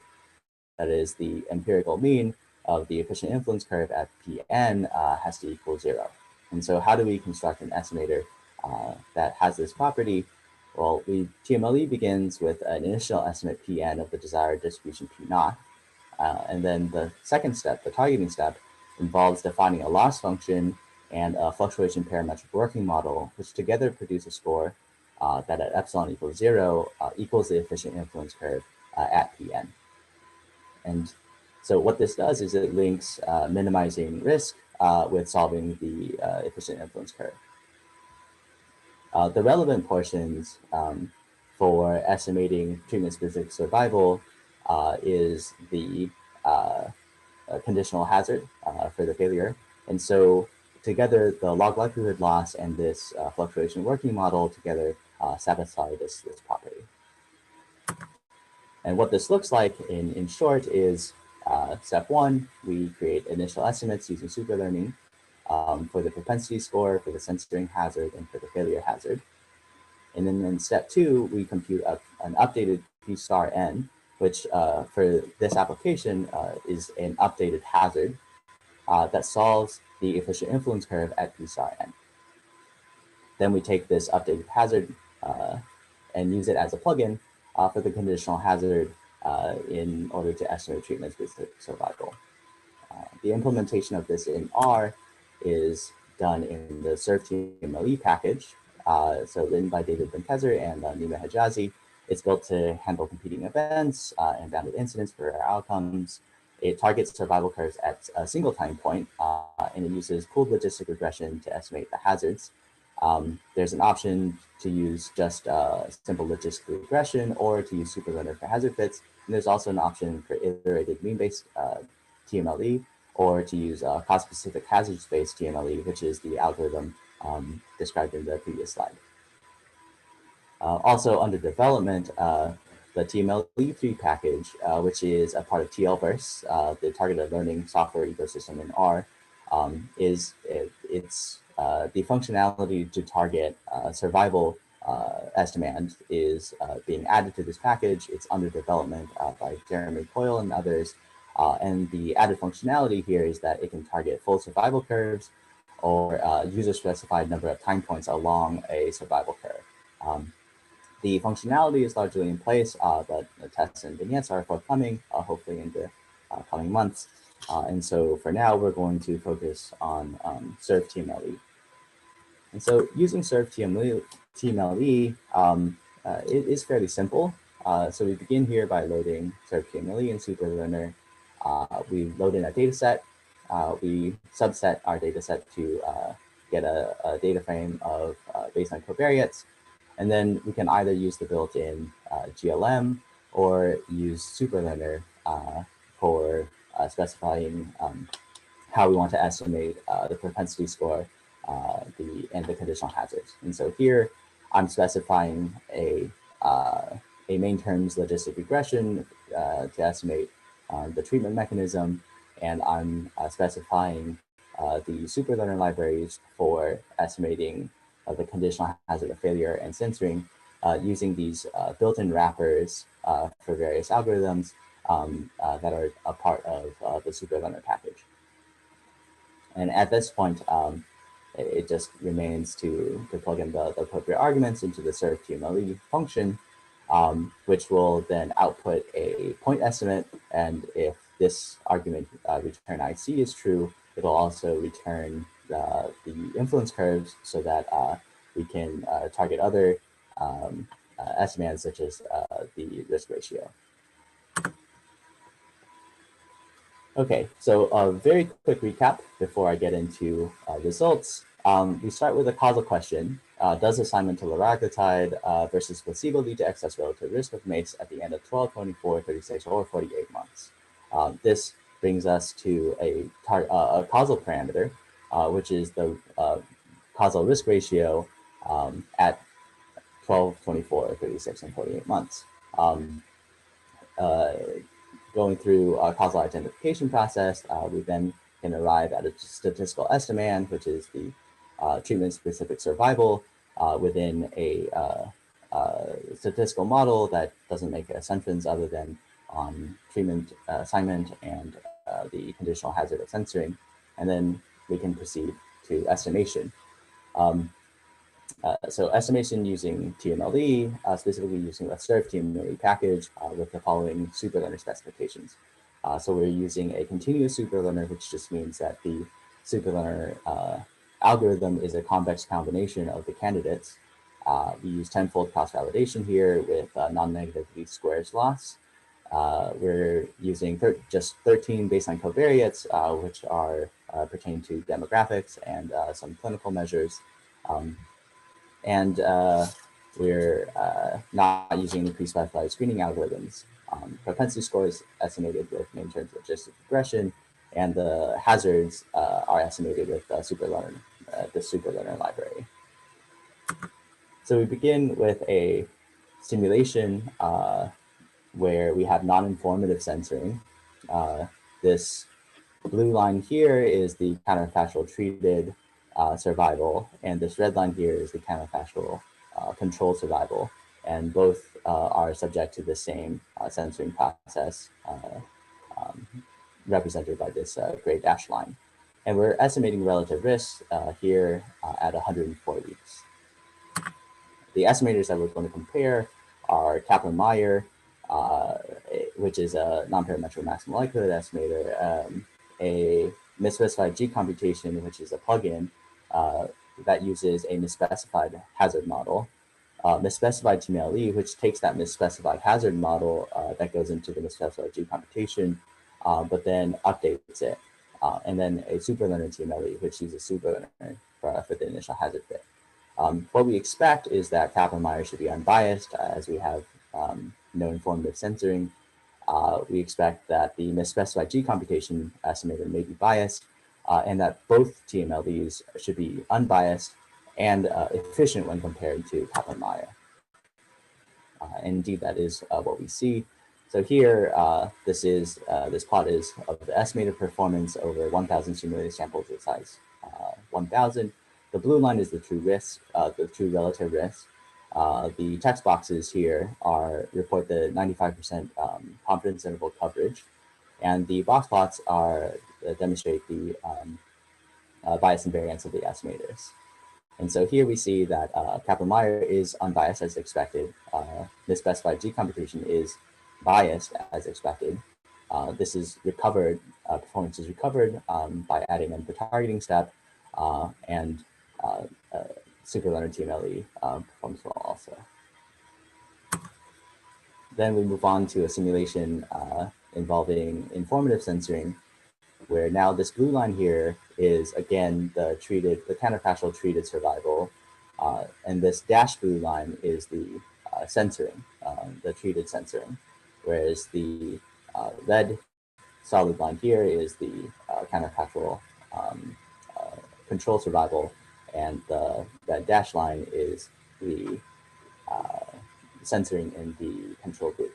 That is, the empirical mean of the efficient influence curve at Pn has to equal 0. And so how do we construct an estimator that has this property? Well, TMLE begins with an initial estimate Pn of the desired distribution P naught. And then the second step, the targeting step, involves defining a loss function and a fluctuation parametric working model, which together produce a score that at epsilon equals 0 equals the efficient influence curve at Pn. And so what this does is it links minimizing risk with solving the efficient influence curve. The relevant portions for estimating treatment-specific survival is the conditional hazard for the failure. And so together, the log likelihood loss and this fluctuation working model together satisfy this property. And what this looks like in short is step 1, we create initial estimates using superlearning for the propensity score, for the censoring hazard, and for the failure hazard. And then in step 2, we compute an updated P star n, which for this application is an updated hazard that solves the efficient influence curve at P star n. Then we take this updated hazard and use it as a plugin for the conditional hazard in order to estimate treatment-specific survival. The implementation of this in R is done in the SurfTMLE package, so written by David Benkezer and Nima Hijazi. It's built to handle competing events and bounded incidents for our outcomes. It targets survival curves at a single time point, and it uses pooled logistic regression to estimate the hazards. There's an option to use just simple logistic regression or to use superlinear for hazard fits. And there's also an option for iterated mean-based TMLE or to use cause-specific hazards-based TMLE, which is the algorithm described in the previous slide. Also under development, the TMLE3 package, which is a part of TLVerse, the targeted learning software ecosystem in R, it's the functionality to target survival estimand is being added to this package. It's under development by Jeremy Coyle and others. And the added functionality here is that it can target full survival curves or user-specified number of time points along a survival curve. The functionality is largely in place, but the tests and vignettes are forthcoming, hopefully in the coming months. And so for now, we're going to focus on serve TMLE. And so using serve TMLE, it is fairly simple. So we begin here by loading serve TMLE in Superlearner. We load in a data set. We subset our data set to get a data frame of baseline covariates. And then we can either use the built-in GLM or use Superlearner for specifying how we want to estimate the propensity score and the conditional hazards. And so here I'm specifying a main terms logistic regression to estimate the treatment mechanism, and I'm specifying the Superlearner libraries for estimating the conditional hazard of failure and censoring using these built-in wrappers for various algorithms that are a part of the Superlearner package. And at this point, it just remains to plug in the appropriate arguments into the serve TMLE function, which will then output a point estimate. And if this argument return IC is true, it'll also return the influence curves so that we can target other estimands such as the risk ratio. Okay, so a very quick recap before I get into results. We start with a causal question. Does assignment to liraglutide versus placebo lead to excess relative risk of MACE at the end of 12, 24, 36, or 48 months? This brings us to a causal parameter, which is the causal risk ratio at 12, 24, 36, and 48 months. Going through a causal identification process, we then can arrive at a statistical estimand, which is the treatment-specific survival within a statistical model that doesn't make assumptions other than on treatment assignment and the conditional hazard of censoring. And then we can proceed to estimation. So estimation using TMLE, specifically using the serve TMLE package with the following Superlearner specifications. So we're using a continuous Superlearner, which just means that the Superlearner algorithm is a convex combination of the candidates. We use tenfold cross-validation here with non-negative least squares loss. We're using just 13 baseline covariates, which are pertain to demographics and some clinical measures. And we're not using any pre-specified screening algorithms. Propensity score is estimated with main terms logistic regression, and the hazards are estimated with the Superlearner library. So we begin with a simulation where we have non-informative censoring. This blue line here is the counterfactual treated survival, and this red line here is the counterfactual control survival, and both are subject to the same censoring process represented by this gray dashed line. And we're estimating relative risks here at 104 weeks. The estimators that we're going to compare are Kaplan-Meier, which is a non-parametric maximum likelihood estimator, a misspecified G computation, which is a plugin that uses a misspecified hazard model, misspecified TMLE, which takes that misspecified hazard model that goes into the misspecified G computation, but then updates it, and then a Superlearner TMLE, which uses Superlearner for the initial hazard fit. What we expect is that Kaplan-Meier should be unbiased, as we have no informative censoring. We expect that the misspecified G computation estimator may be biased, and that both TMLEs should be unbiased, and efficient when compared to Kaplan-Meier. And indeed, that is what we see. So here, this plot is of the estimated performance over 1,000 simulated samples of size 1,000. The blue line is the true risk, the true relative risk. The text boxes here report the 95% confidence interval coverage, and the box plots demonstrate the bias and variance of the estimators. And so here we see that Kaplan-Meier is unbiased as expected. Misspecified G computation is biased as expected. This is recovered, performance is recovered by adding in the targeting step, and superlearner TMLE performs well also. Then we move on to a simulation involving informative censoring, where now this blue line here is again the counterfactual treated survival, and this dashed blue line is the censoring, the treated censoring, whereas the red solid line here is the counterfactual control survival, and the dashed line is the censoring in the control group.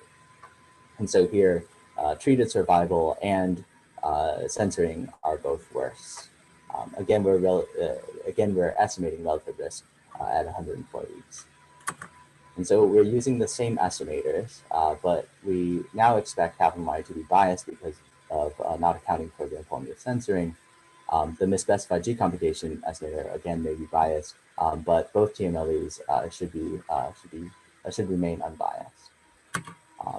And so here, treated survival and censoring are both worse. Again, we're estimating relative risk at 104 weeks. And so we're using the same estimators, but we now expect Kaplan-Meier to be biased because of not accounting for the informative censoring. The misspecified G computation estimator again may be biased, but both TMLEs should remain unbiased.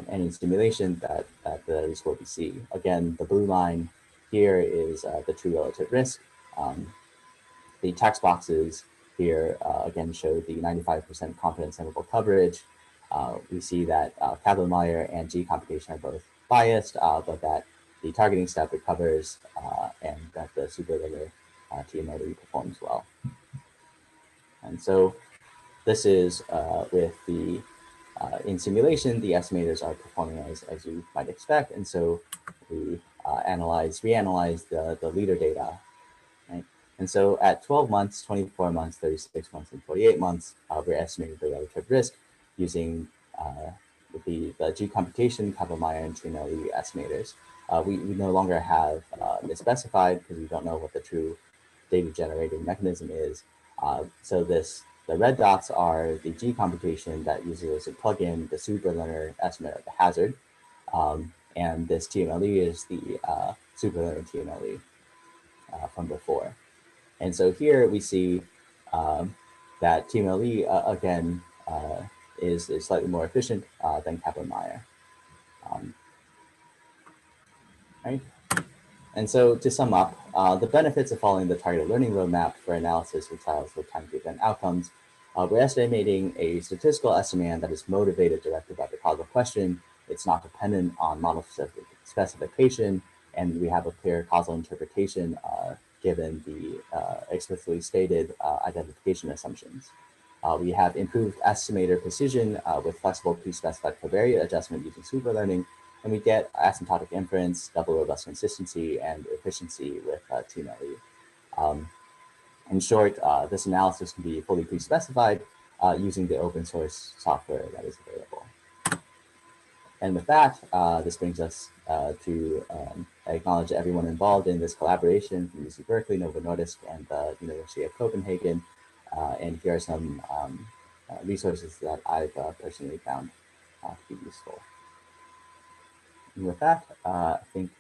And in simulation, that is what we see. Again, the blue line here is the true relative risk. The text boxes here again show the 95% confidence interval coverage. We see that Kaplan-Meier and G computation are both biased, but that the targeting step recovers and that the superlearner TMLE performs well. And so this is with the in simulation, the estimators are performing as you might expect, and so we reanalyze the leader data, right? And so at 12 months, 24 months, 36 months, and 48 months, we're estimating the relative risk using the G computation, Kaplan-Meier, and TMLE estimators. We no longer have misspecified because we don't know what the true data generating mechanism is. So the red dots are the G computation that uses a plugin, the superlearner estimate of the hazard. And this TMLE is the superlearner TMLE from before. And so here we see that TMLE, again, is slightly more efficient than Kaplan-Meier. Right? And so to sum up, the benefits of following the targeted learning roadmap for analysis of trials with time-given outcomes, we're estimating a statistical estimate that is motivated directly by the causal question. It's not dependent on model specification, and we have a clear causal interpretation given the explicitly stated identification assumptions. We have improved estimator precision with flexible pre-specified covariate adjustment using superlearning, and we get asymptotic inference, double robust consistency, and efficiency with TMLE. In short, this analysis can be fully pre-specified using the open source software that is available. And with that, this brings us to acknowledge everyone involved in this collaboration from UC Berkeley, Novo Nordisk, and the University of Copenhagen. And here are some resources that I've personally found to be useful. And with that, I think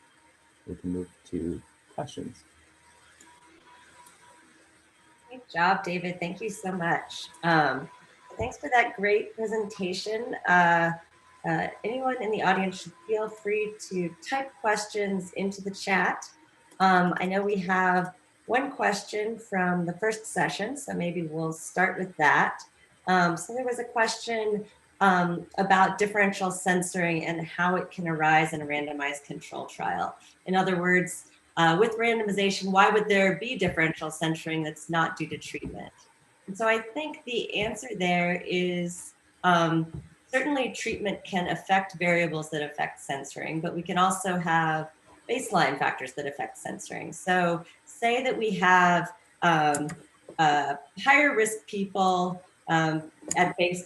we can move to questions. Great job, David. Thank you so much. Thanks for that great presentation. Anyone in the audience should feel free to type questions into the chat. I know we have one question from the first session, so maybe we'll start with that. So there was a question about differential censoring and how it can arise in a randomized control trial. In other words, with randomization, why would there be differential censoring that's not due to treatment? And so I think the answer there is certainly treatment can affect variables that affect censoring, but we can also have baseline factors that affect censoring. So say that we have higher risk people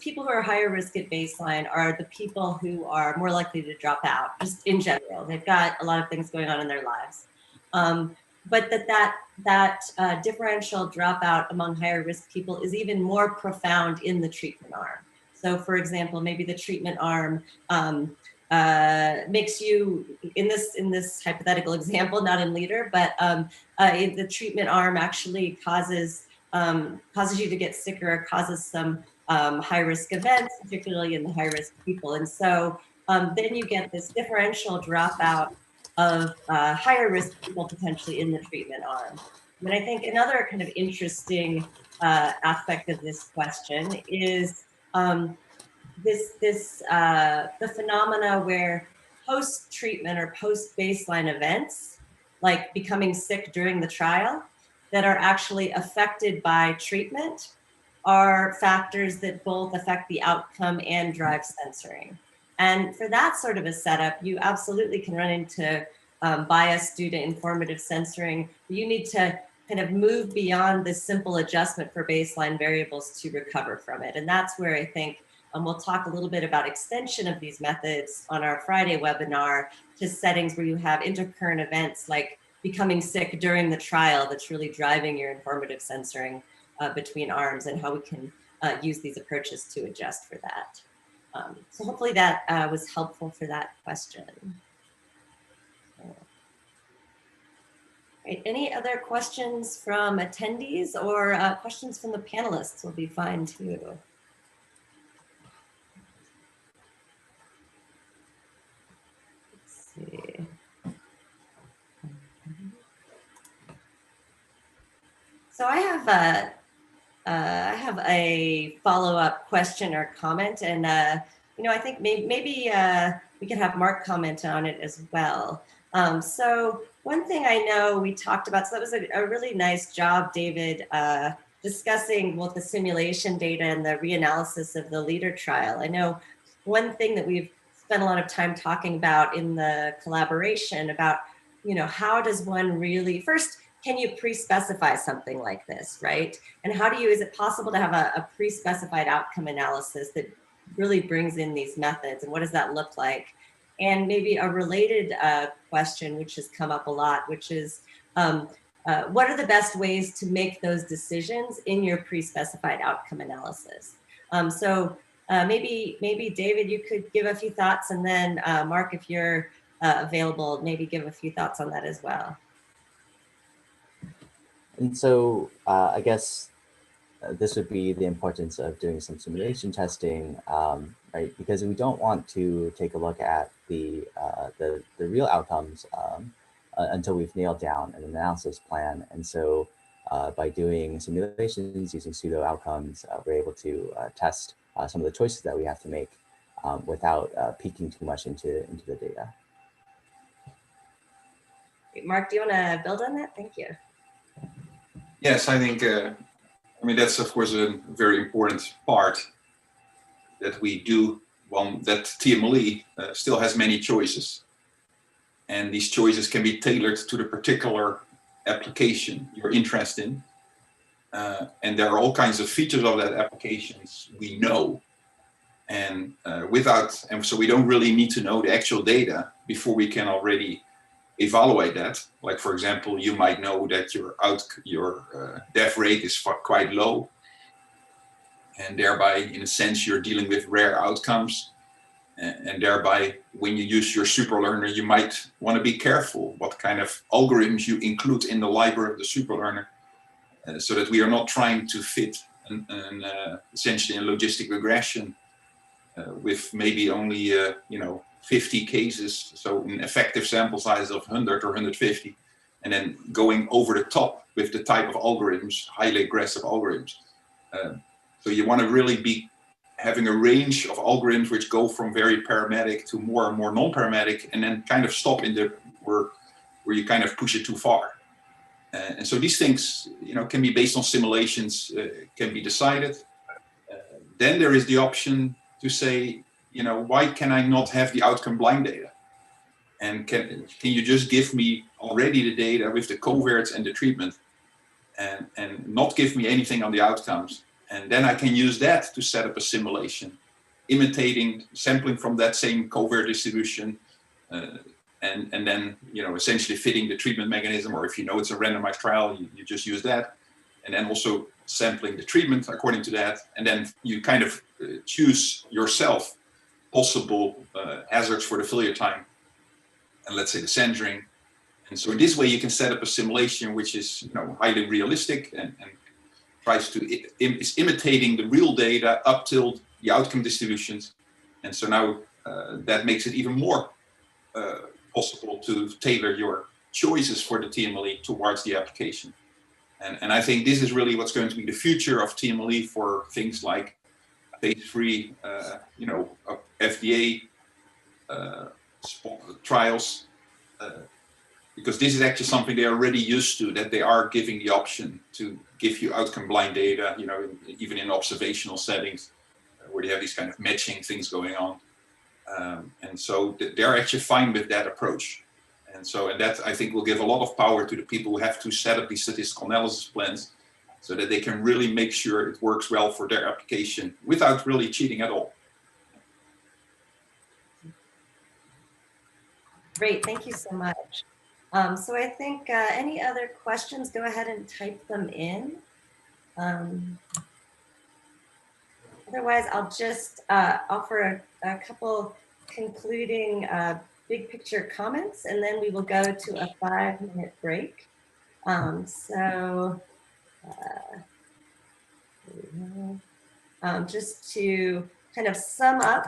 people who are higher risk at baseline are the people who are more likely to drop out, just in general. They've got a lot of things going on in their lives. But that differential dropout among higher risk people is even more profound in the treatment arm. So for example, maybe the treatment arm makes you, in this hypothetical example, not in LEADER, but the treatment arm actually causes you to get sicker, causes some high risk events, particularly in the high risk people. And so then you get this differential dropout of higher risk people potentially in the treatment arm. And I think another kind of interesting aspect of this question is the phenomena where post-treatment or post-baseline events, like becoming sick during the trial, that are actually affected by treatment are factors that both affect the outcome and drive censoring. And for that sort of a setup, you absolutely can run into bias due to informative censoring. You need to kind of move beyond this simple adjustment for baseline variables to recover from it. And that's where I think we'll talk a little bit about extension of these methods on our Friday webinar to settings where you have intercurrent events like becoming sick during the trial that's really driving your informative censoring between arms, and how we can use these approaches to adjust for that. So hopefully that was helpful for that question. Right, any other questions from attendees, or questions from the panelists will be fine too. Let's see. So I have a follow-up question or comment, and you know, I think maybe we can have Mark comment on it as well. So one thing I know we talked about, so that was a really nice job, David, discussing both the simulation data and the reanalysis of the LEADER trial. I know one thing that we've spent a lot of time talking about in the collaboration about, you know, how does one really, first, can you pre-specify something like this, right? And how do you, is it possible to have a pre-specified outcome analysis that really brings in these methods, and what does that look like? And maybe a related question, which has come up a lot, which is, what are the best ways to make those decisions in your pre-specified outcome analysis? So maybe David, you could give a few thoughts, and then Mark, if you're available, maybe give a few thoughts on that as well. And so I guess this would be the importance of doing some simulation testing, right? Because we don't want to take a look at the real outcomes until we've nailed down an analysis plan. And so by doing simulations using pseudo outcomes, we're able to test some of the choices that we have to make without peeking too much into the data. Mark, do you want to build on that? Thank you. Yes, I think, I mean, that's of course a very important part that we do, that TMLE still has many choices. And these choices can be tailored to the particular application you're interested in. And there are all kinds of features of that applications we know. And so we don't really need to know the actual data before we can already evaluate that. Like, for example, you might know that your death rate is quite low, and thereby, in a sense, you're dealing with rare outcomes, and thereby, when you use your superlearner, you might want to be careful what kind of algorithms you include in the library of the superlearner, so that we are not trying to fit essentially a logistic regression with maybe only you know, 50 cases, so an effective sample size of 100 or 150, and then going over the top with the type of algorithms, highly aggressive algorithms. So you want to really be having a range of algorithms which go from very parametric to more and more non-parametric, and then kind of stop in the where you kind of push it too far. And so these things, you know, can be based on simulations, can be decided. Then there is the option to say, you know, why can I not have the outcome blind data? And can you just give me already the data with the coverts and the treatment? and not give me anything on the outcomes. And then I can use that to set up a simulation, imitating sampling from that same covariate distribution, and then, you know, essentially fitting the treatment mechanism, or if you know it's a randomized trial, you just use that. And then also sampling the treatment according to that. And then you kind of choose yourself possible hazards for the failure time, and let's say the centering. And so in this way, you can set up a simulation which is, you know, highly realistic and tries to is imitating the real data up till the outcome distributions. And so now that makes it even more possible to tailor your choices for the TMLE towards the application. And I think this is really what's going to be the future of TMLE for things like phase 3, you know, FDA trials, because this is actually something they're already used to, that they are giving the option to give you outcome blind data, you know, even in observational settings where they have these kind of matching things going on. And so they're actually fine with that approach. And that, I think, will give a lot of power to the people who have to set up these statistical analysis plans so that they can really make sure it works well for their application without really cheating at all. Great, thank you so much. So I think any other questions, go ahead and type them in. Otherwise, I'll just offer a couple concluding big picture comments, and then we will go to a 5-minute break. Just to kind of sum up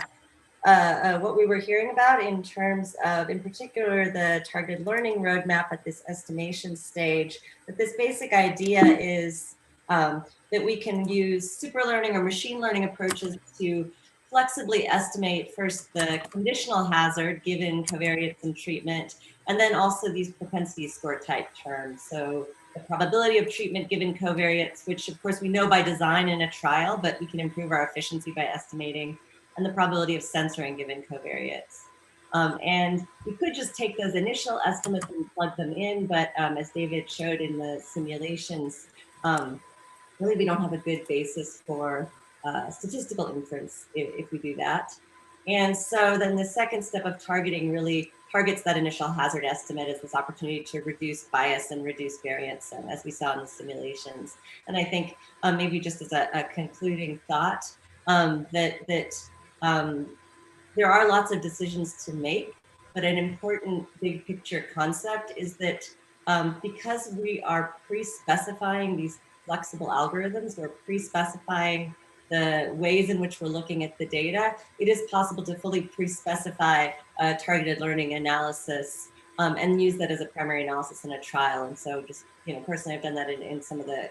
what we were hearing about in terms of, in particular, the targeted learning roadmap at this estimation stage, that this basic idea is that we can use super learning or machine learning approaches to flexibly estimate first the conditional hazard given covariates and treatment, and then also these propensity score type terms. So the probability of treatment given covariates, which of course we know by design in a trial, but we can improve our efficiency by estimating, and the probability of censoring given covariates. And we could just take those initial estimates and plug them in, but as David showed in the simulations, really we don't have a good basis for statistical inference if we do that. And so then the second step of targeting really targets that initial hazard estimate as this opportunity to reduce bias and reduce variance, as we saw in the simulations. And I think maybe just as a concluding thought, there are lots of decisions to make, but an important big picture concept is that because we are pre-specifying these flexible algorithms, we're pre-specifying the ways in which we're looking at the data, it is possible to fully pre-specify targeted learning analysis and use that as a primary analysis in a trial. And so just, you know, personally, I've done that in some of the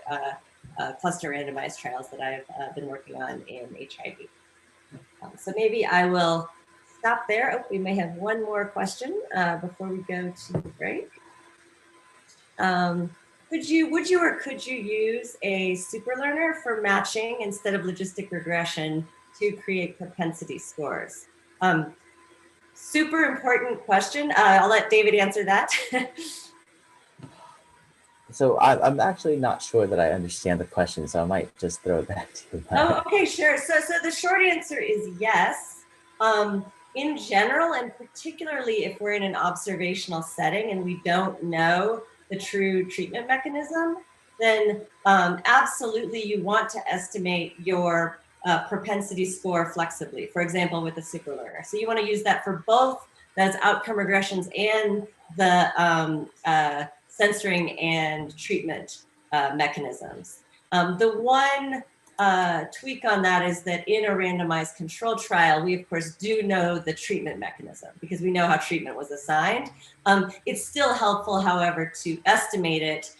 cluster randomized trials that I've been working on in HIV. So maybe I will stop there. Oh, we may have one more question before we go to the break. Would you use a super learner for matching instead of logistic regression to create propensity scores? Super important question. I'll let David answer that. So I'm actually not sure that I understand the question, so I might just throw it back to you. Oh, okay, sure. So the short answer is yes. In general, and particularly if we're in an observational setting and we don't know the true treatment mechanism, then absolutely you want to estimate your propensity score flexibly, for example, with a super learner. So you want to use that for both those outcome regressions and the censoring and treatment mechanisms. The one tweak on that is that in a randomized control trial, we of course do know the treatment mechanism because we know how treatment was assigned. It's still helpful, however, to estimate it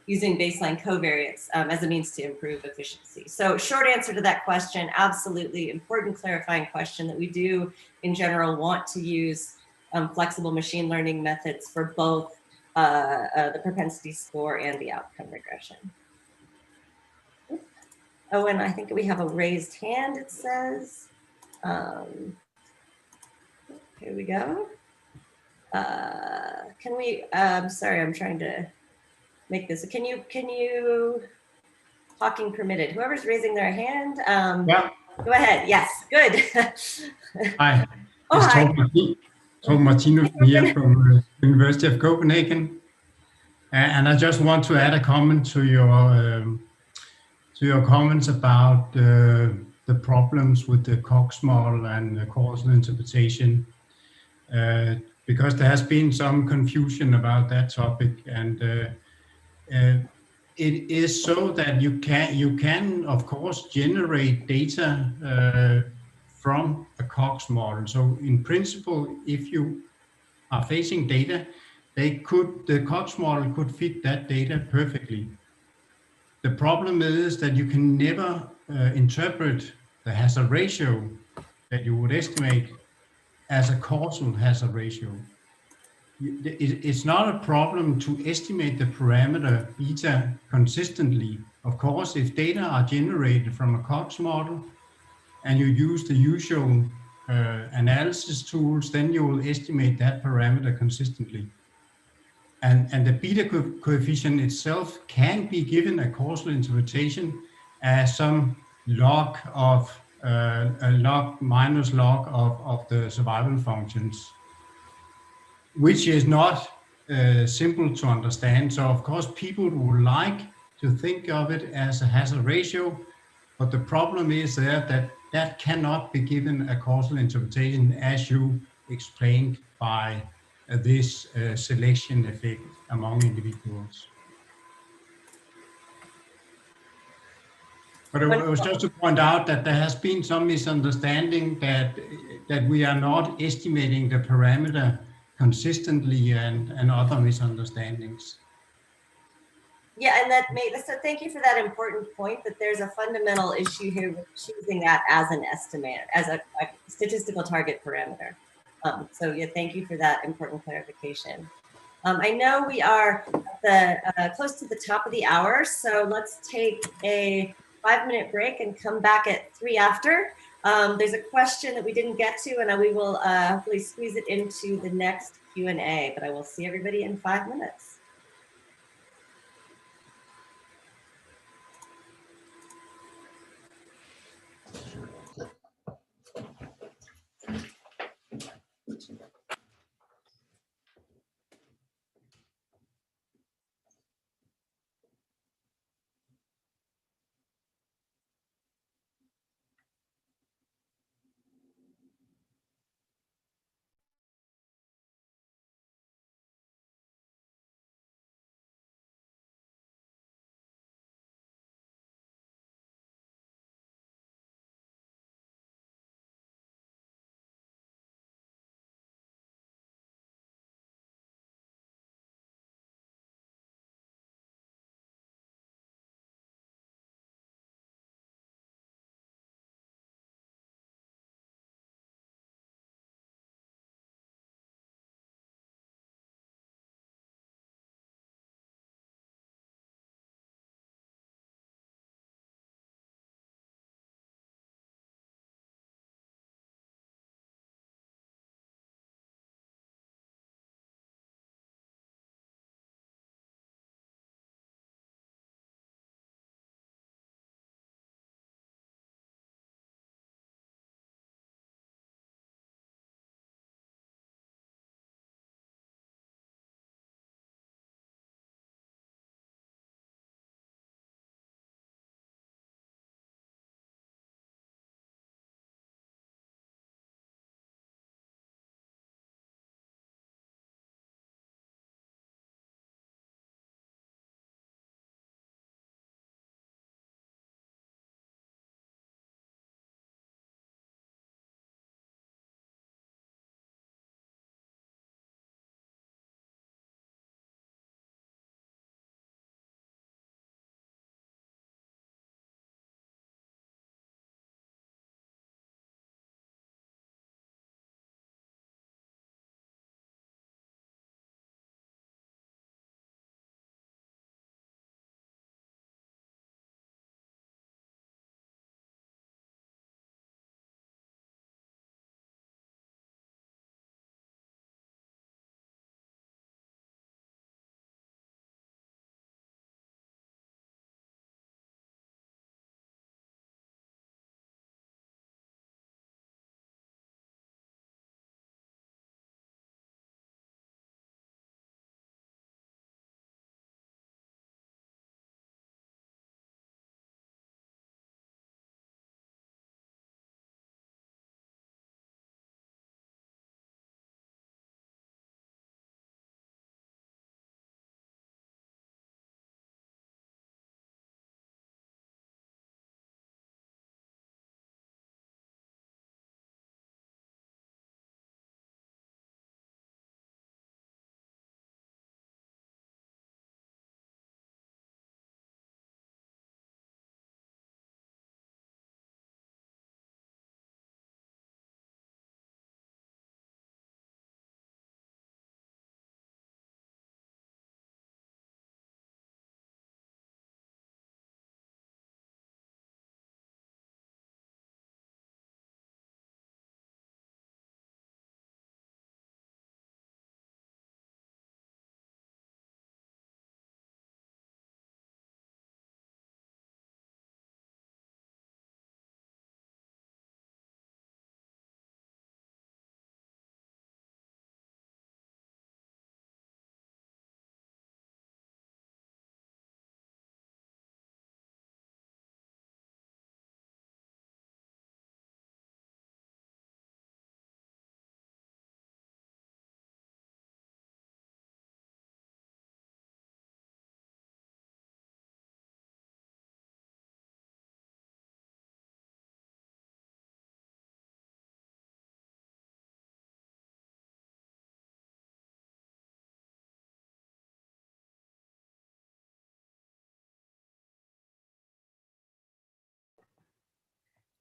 using baseline covariates as a means to improve efficiency. So short answer to that question, absolutely important clarifying question that we do in general want to use flexible machine learning methods for both the propensity score and the outcome regression. Oh, and I think we have a raised hand, it says. Here we go. Can we, sorry, I'm trying to make this. Can you talking permitted? Whoever's raising their hand, Yeah. go ahead. Yes, good. Hi. Oh, It's hi. Torben Martinus here from University of Copenhagen. And I just want to add a comment to your comments about the problems with the Cox model and the causal interpretation, because there has been some confusion about that topic. And it is so that you can of course generate data from a Cox model. So in principle, if you are facing data, the Cox model could fit that data perfectly. The problem is that you can never interpret the hazard ratio that you would estimate as a causal hazard ratio. It's not a problem to estimate the parameter beta consistently. Of course, if data are generated from a Cox model and you use the usual analysis tools, then you will estimate that parameter consistently. And the beta coefficient itself can be given a causal interpretation as some log of a log minus log of the survival functions, which is not simple to understand. So of course, people would like to think of it as a hazard ratio, but the problem is that that cannot be given a causal interpretation as you explained by this selection effect among individuals. But it was just to point out that there has been some misunderstanding that we are not estimating the parameter consistently and other misunderstandings. Yeah, and so thank you for that important point, that there's a fundamental issue here with choosing that as an estimate, as a statistical target parameter. So yeah, thank you for that important clarification. I know we are at close to the top of the hour, so let's take a 5-minute break and come back at 3 after. There's a question that we didn't get to, and we will hopefully squeeze it into the next Q&A, but I will see everybody in 5 minutes.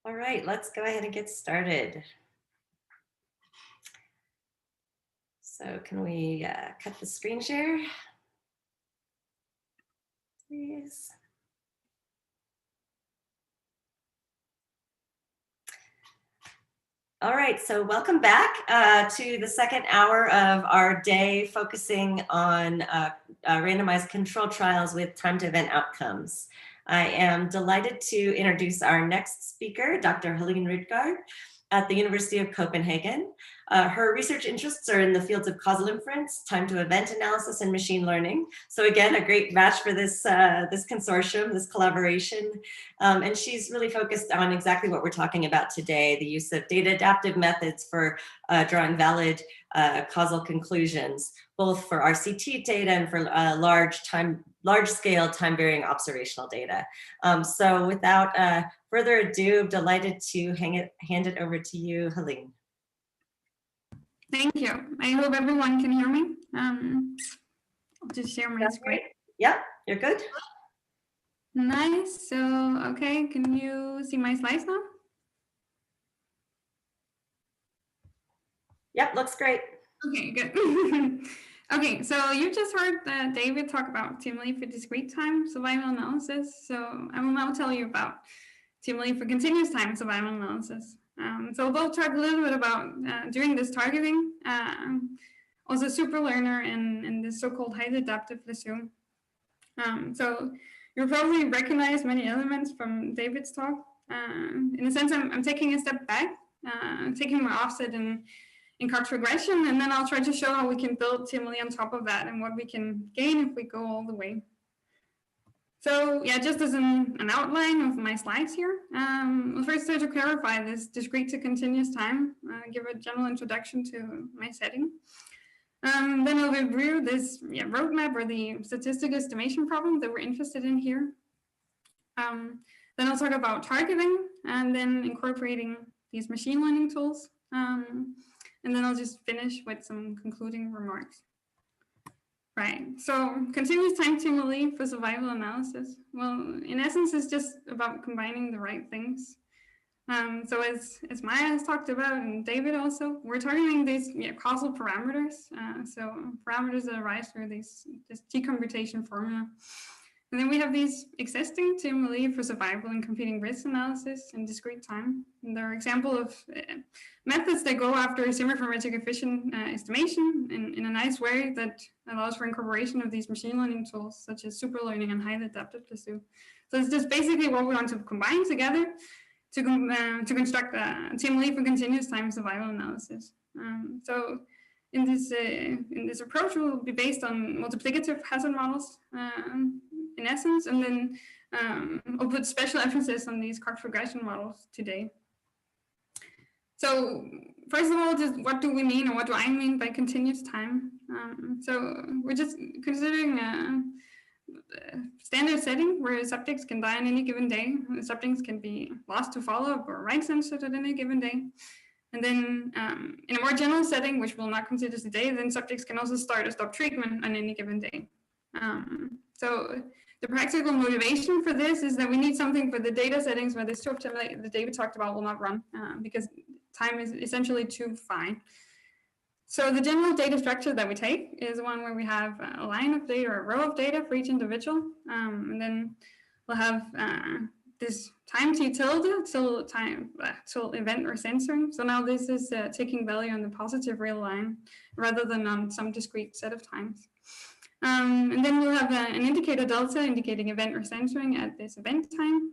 All right, let's go ahead and get started. So can we cut the screen share, please? All right, so welcome back to the second hour of our day focusing on randomized control trials with time to event outcomes. I am delighted to introduce our next speaker, Dr. Helene Rydgaard at the University of Copenhagen. Her research interests are in the fields of causal inference, time to event analysis, and machine learning. So again, a great match for this, this consortium, this collaboration. And she's really focused on exactly what we're talking about today, the use of data adaptive methods for drawing valid causal conclusions, both for RCT data and for large-scale time-varying observational data. So without further ado, I'm delighted to hand it over to you, Helene. Thank you. I hope everyone can hear me. I'll just share my screen. Yep, you're good. Nice. So, okay, can you see my slides now? Yep, looks great. Okay, good. Okay, so you just heard David talk about TMLE for discrete time survival analysis. So I will now tell you about TMLE for continuous time survival analysis. So we'll talk a little bit about doing this targeting, also superlearner and the so-called highly adaptive lasso. So you'll probably recognize many elements from David's talk. In a sense, I'm taking a step back, taking my offset in Cox regression, and then I'll try to show how we can build TMLE on top of that and what we can gain if we go all the way. So yeah, just as an outline of my slides here, I'll first try to clarify this discrete to continuous time, give a general introduction to my setting. Then I'll review this roadmap or the statistical estimation problem that we're interested in here. Then I'll talk about targeting and then incorporating these machine learning tools. And then I'll just finish with some concluding remarks. Right, so continuous time TMLE for survival analysis. Well, in essence, it's just about combining the right things. So as Maya has talked about, and David also, we're targeting these causal parameters. So parameters that arise through this decomputation formula. And then we have these existing TMLE for survival and competing risk analysis in discrete time. And they're example of methods that go after semi-parametric efficient estimation in a nice way that allows for incorporation of these machine learning tools, such as superlearning and highly adaptive lasso. So it's just basically what we want to combine together to construct a TMLE for continuous time survival analysis. So in this approach, will be based on multiplicative hazard models in essence, and then I'll put special emphasis on these Cox regression models today. So first of all, just what do we mean, or what do I mean by continuous time? So we're just considering a standard setting where subjects can die on any given day. The subjects can be lost to follow-up or right censored at any given day. And then in a more general setting, which we'll not consider today, then subjects can also start or stop treatment on any given day. So the practical motivation for this is that we need something for the data settings where this short term that David talked about will not run because time is essentially too fine. So the general data structure that we take is one where we have a line of data or a row of data for each individual. And then we'll have this time t tilde till event or censoring. So now this is taking value on the positive real line rather than on some discrete set of times. And then we'll have an indicator delta indicating event or censoring at this event time,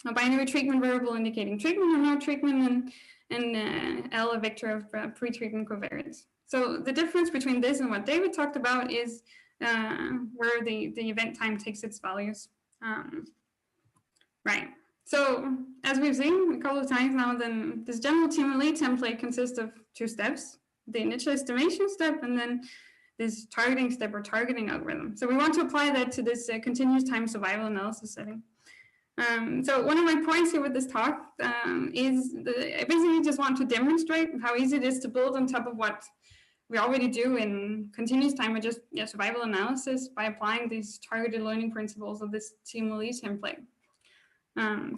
a binary treatment variable indicating treatment or no treatment, and L, a vector of pre-treatment covariance. So the difference between this and what David talked about is where the event time takes its values. Right. So as we've seen a couple of times now, then this general TMLE template consists of two steps, the initial estimation step, and then this targeting step or targeting algorithm. So we want to apply that to this continuous time survival analysis setting. So one of my points here with this talk is I basically just want to demonstrate how easy it is to build on top of what we already do in continuous time or just survival analysis by applying these targeted learning principles of this TMLE template.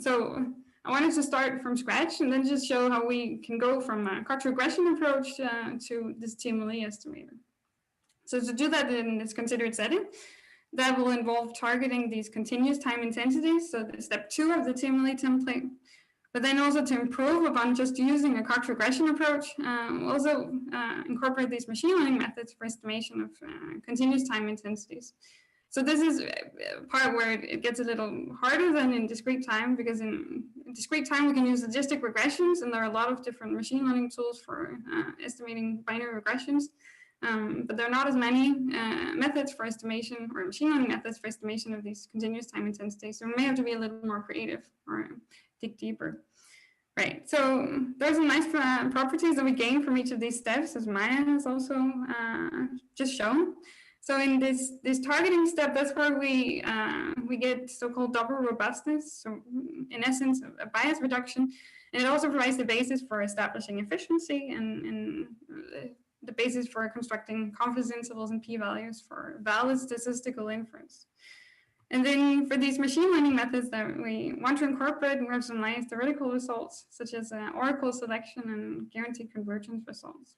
So I wanted to start from scratch and then just show how we can go from a Cox regression approach to this TMLE estimator. So to do that in this considered setting, that will involve targeting these continuous time intensities, so the step 2 of the TMLE template, but then also to improve upon just using a Cox regression approach, also incorporate these machine learning methods for estimation of continuous time intensities. So this is a part where it gets a little harder than in discrete time, because in discrete time we can use logistic regressions, and there are a lot of different machine learning tools for estimating binary regressions. But there are not as many methods for estimation, or machine learning methods for estimation of these continuous time intensities. So we may have to be a little more creative or dig deeper. Right, so there's some nice properties that we gain from each of these steps, as Maya has also just shown. So in this targeting step, that's where we get so-called double robustness. So in essence, a bias reduction, and it also provides the basis for establishing efficiency and the basis for constructing confidence intervals and p-values for valid statistical inference. And then for these machine learning methods that we want to incorporate, we have some nice theoretical results, such as oracle selection and guaranteed convergence results.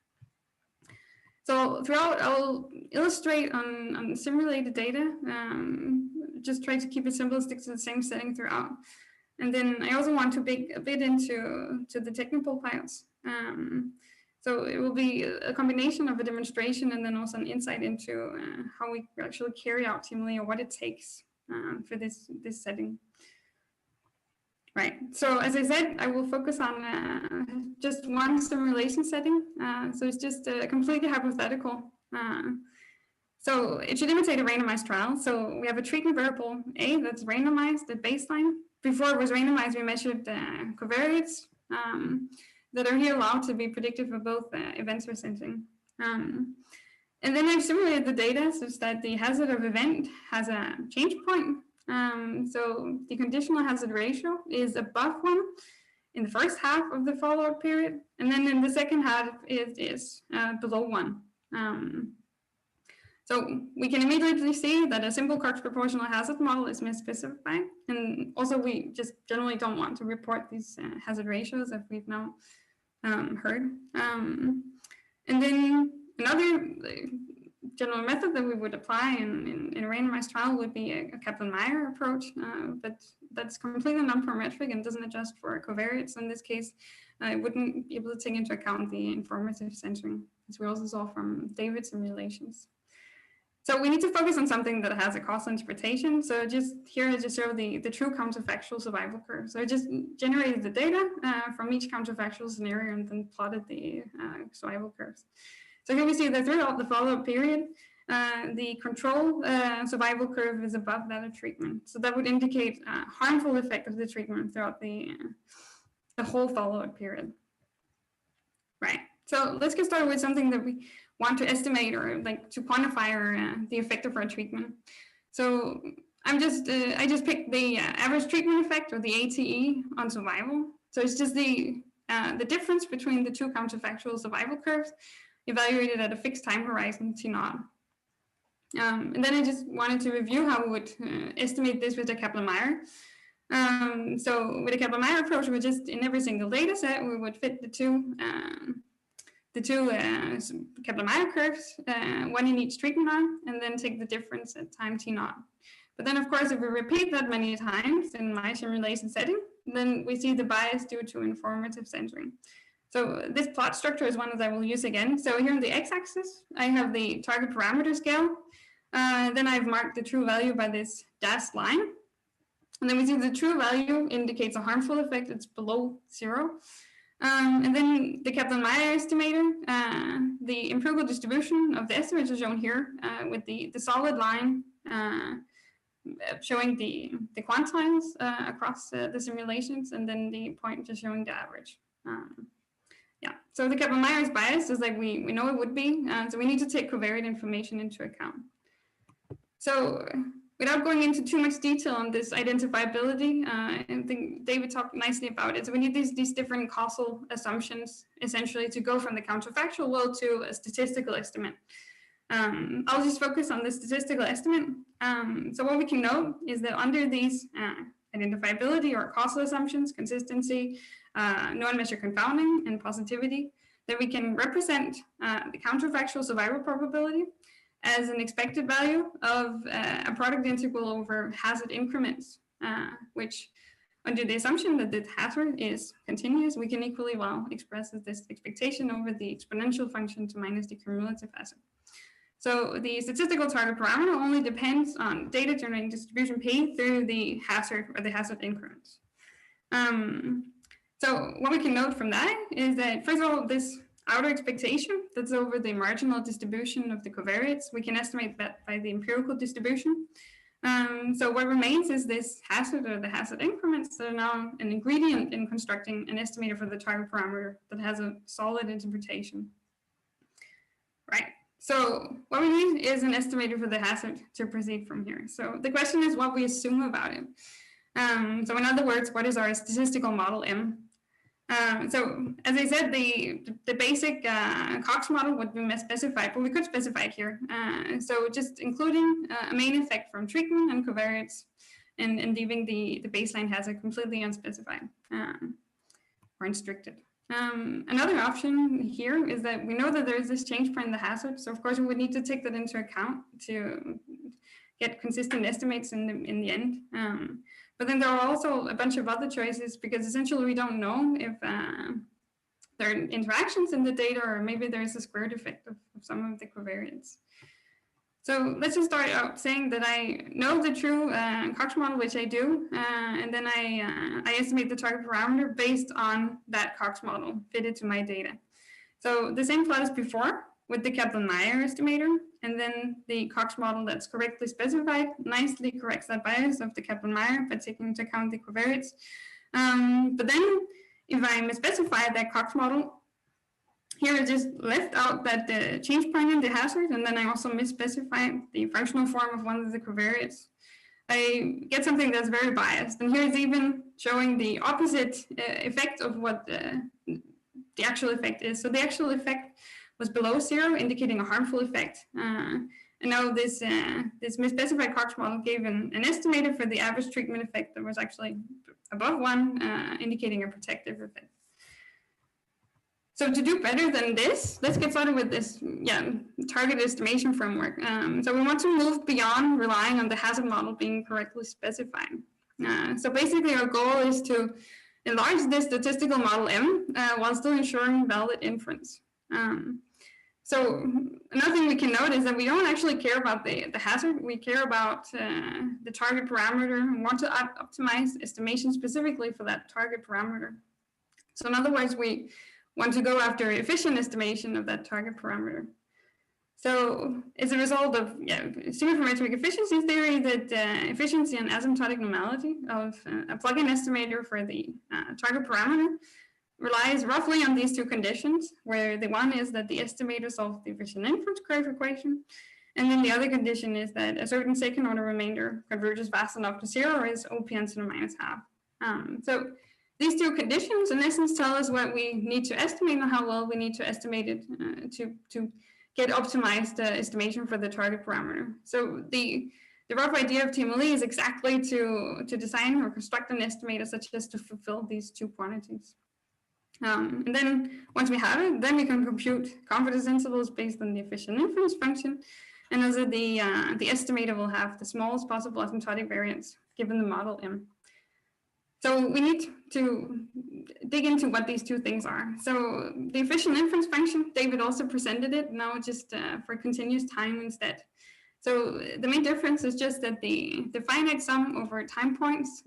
So throughout, I'll illustrate on simulated data, just try to keep it simple, stick to the same setting throughout. And then I also want to dig a bit into the technical files. So it will be a combination of a demonstration and then also an insight into how we actually carry out TMLE, or what it takes for this setting. Right, so as I said, I will focus on just one simulation setting. So it's just completely hypothetical. So it should imitate a randomized trial. So we have a treatment variable A that's randomized at baseline. Before it was randomized, we measured covariates that are here allowed to be predicted for both events we're sensing. And then I've simulated the data such that the hazard of event has a change point. So the conditional hazard ratio is above 1 in the first half of the follow-up period, and then in the second half it is below 1. So we can immediately see that a simple Cox proportional hazard model is misspecified, and also we just generally don't want to report these hazard ratios, as we've now heard. And then another general method that we would apply in a randomized trial would be a Kaplan-Meier approach, but that's completely non-parametric and doesn't adjust for covariates. In this case, it wouldn't be able to take into account the informative centering, as we also saw from David's simulations. So we need to focus on something that has a causal interpretation. So just here I just show the true counterfactual survival curve. So I just generated the data from each counterfactual scenario and then plotted the survival curves. So here we see that throughout the follow-up period, the control survival curve is above that of treatment. So that would indicate a harmful effect of the treatment throughout the whole follow-up period. Right, so let's get started with something that we want to estimate, or like to quantify the effect of our treatment. So I just picked the average treatment effect, or the ATE, on survival. So it's just the difference between the two counterfactual survival curves evaluated at a fixed time horizon, T0. And then I just wanted to review how we would estimate this with the Kaplan-Meier. So with the Kaplan-Meier approach, we just, in every single data set, we would fit the two Kaplan-Meier curves, one in each treatment arm, and then take the difference at time T0. But then, of course, if we repeat that many times in my simulation setting, then we see the bias due to informative centering. So this plot structure is one that I will use again. So here on the x-axis, I have the target parameter scale. Then I've marked the true value by this dashed line. And then we see the true value indicates a harmful effect. It's below 0. And then the Kaplan-Meier estimator, the empirical distribution of the estimates is shown here with the solid line showing the quantiles across the simulations, and then the point just showing the average. Yeah, so the Kaplan-Meier is biased, just like we know it would be. So we need to take covariate information into account. So without going into too much detail on this identifiability, I think David talked nicely about it. So we need these different causal assumptions, essentially, to go from the counterfactual world to a statistical estimate. I'll just focus on the statistical estimate. So what we can know is that under these identifiability or causal assumptions, consistency, non-measure confounding, and positivity, then we can represent the counterfactual survival probability as an expected value of a product integral over hazard increments, which under the assumption that the hazard is continuous, we can equally well express as this expectation over the exponential function to minus the cumulative hazard. So the statistical target parameter only depends on data generating distribution paid through the hazard or the hazard increments. So what we can note from that is that, first of all, this outer expectation that's over the marginal distribution of the covariates, we can estimate that by the empirical distribution. So what remains is this hazard or the hazard increments that are now an ingredient in constructing an estimator for the target parameter that has a solid interpretation. Right. So what we need is an estimator for the hazard to proceed from here. So the question is what we assume about it. So in other words, what is our statistical model M? So as I said, the basic Cox model would be specified, but we could specify it here. So just including a main effect from treatment and covariates and leaving the baseline hazard completely unspecified or unrestricted. Another option here is that we know that there is this change point in the hazard. So of course we would need to take that into account to get consistent estimates in the end. But then there are also a bunch of other choices because essentially we don't know if there are interactions in the data or maybe there's a squared effect of some of the covariates. So let's just start out saying that I know the true Cox model, which I do, and then I estimate the target parameter based on that Cox model fitted to my data. So the same plot as before with the Kaplan-Meier estimator, and then the Cox model that's correctly specified nicely corrects that bias of the Kaplan-Meier by taking into account the covariates. But then if I misspecify that Cox model, here I just left out that the change point in the hazard, and then I also misspecified the functional form of one of the covariates. I get something that's very biased. And here's even showing the opposite effect of what the actual effect is. So the actual effect was below 0, indicating a harmful effect. And now this misspecified Cox model gave an estimator for the average treatment effect that was actually above 1, indicating a protective effect. So to do better than this, let's get started with this target estimation framework. So we want to move beyond relying on the hazard model being correctly specified. So basically our goal is to enlarge this statistical model M while still ensuring valid inference. So another thing we can note is that we don't actually care about the hazard. We care about the target parameter and want to optimize estimation specifically for that target parameter. So in other words, we want to go after efficient estimation of that target parameter. So as a result of semi-parametric efficiency theory, that efficiency and asymptotic normality of a plug-in estimator for the target parameter relies roughly on these two conditions, where the one is that the estimator solves the efficient inference curve equation, and then the other condition is that a certain second order remainder converges fast enough to 0 or is OPN to the minus half. So these two conditions in essence tell us what we need to estimate and how well we need to estimate it to get optimized estimation for the target parameter. So the rough idea of TMLE is exactly to design or construct an estimator such as to fulfill these two quantities. And then once we have it, then we can compute confidence intervals based on the efficient inference function. And also the estimator will have the smallest possible asymptotic variance given the model M. So we need to dig into what these two things are. So the efficient inference function, David also presented it, now just for continuous time instead. So the main difference is just that the finite sum over time points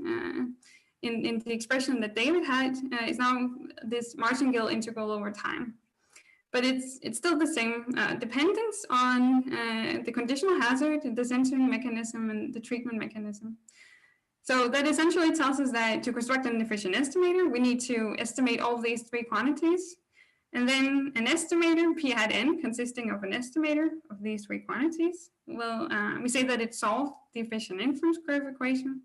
in the expression that David had is now this martingale integral over time. But it's still the same dependence on the conditional hazard, the censoring mechanism, and the treatment mechanism. So that essentially tells us that to construct an efficient estimator, we need to estimate all of these three quantities. And then an estimator, P hat n, consisting of an estimator of these three quantities, well, we say that it solved the efficient inference curve equation.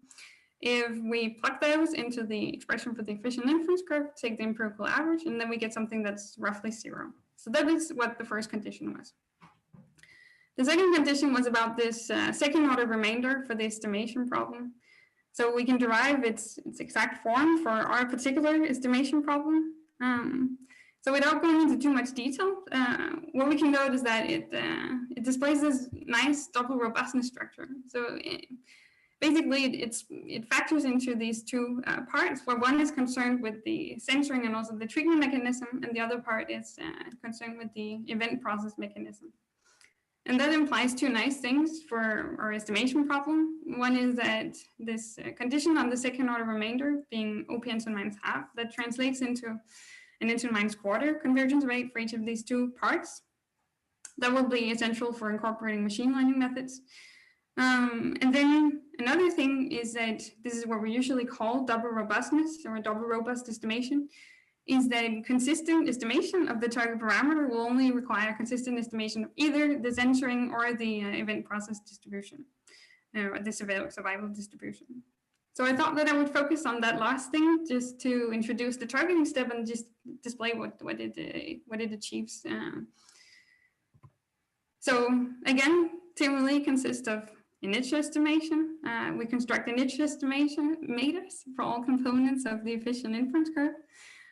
If we plug those into the expression for the efficient inference curve, take the empirical average, and then we get something that's roughly 0. So that is what the first condition was. The second condition was about this second order remainder for the estimation problem. So we can derive its exact form for our particular estimation problem. So without going into too much detail, what we can note is that it displays this nice double robustness structure. So basically, it factors into these two parts, where one is concerned with the censoring and also the treatment mechanism, and the other part is concerned with the event process mechanism. And that implies two nice things for our estimation problem. One is that this condition on the second order remainder being OPN minus half, that translates into an N minus quarter convergence rate for each of these two parts. That will be essential for incorporating machine learning methods. And then another thing is that this is what we usually call double robustness or double robust estimation, is that consistent estimation of the target parameter will only require consistent estimation of either the censoring or the event process distribution, or the survival distribution. So I thought that I would focus on that last thing just to introduce the targeting step and just display what it achieves. So again, TMLE consists of initial estimation. We construct initial estimation meters for all components of the efficient inference curve.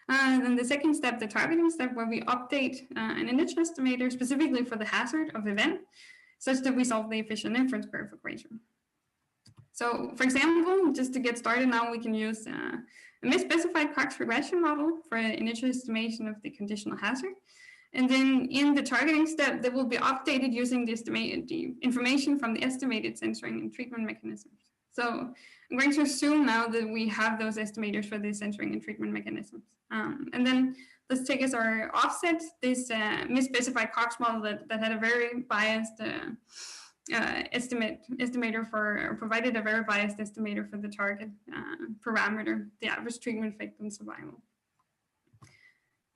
Then the second step, the targeting step, where we update an initial estimator specifically for the hazard of event, such that we solve the efficient inference curve equation. So for example, just to get started now, we can use a misspecified Cox regression model for initial estimation of the conditional hazard. And then in the targeting step, they will be updated using the information from the estimated censoring and treatment mechanisms. So I'm going to assume now that we have those estimators for the censoring and treatment mechanisms. And then let's take as our offset this misspecified Cox model that had a very biased estimator for, or provided a very biased estimator for the target parameter, the average treatment effect on survival.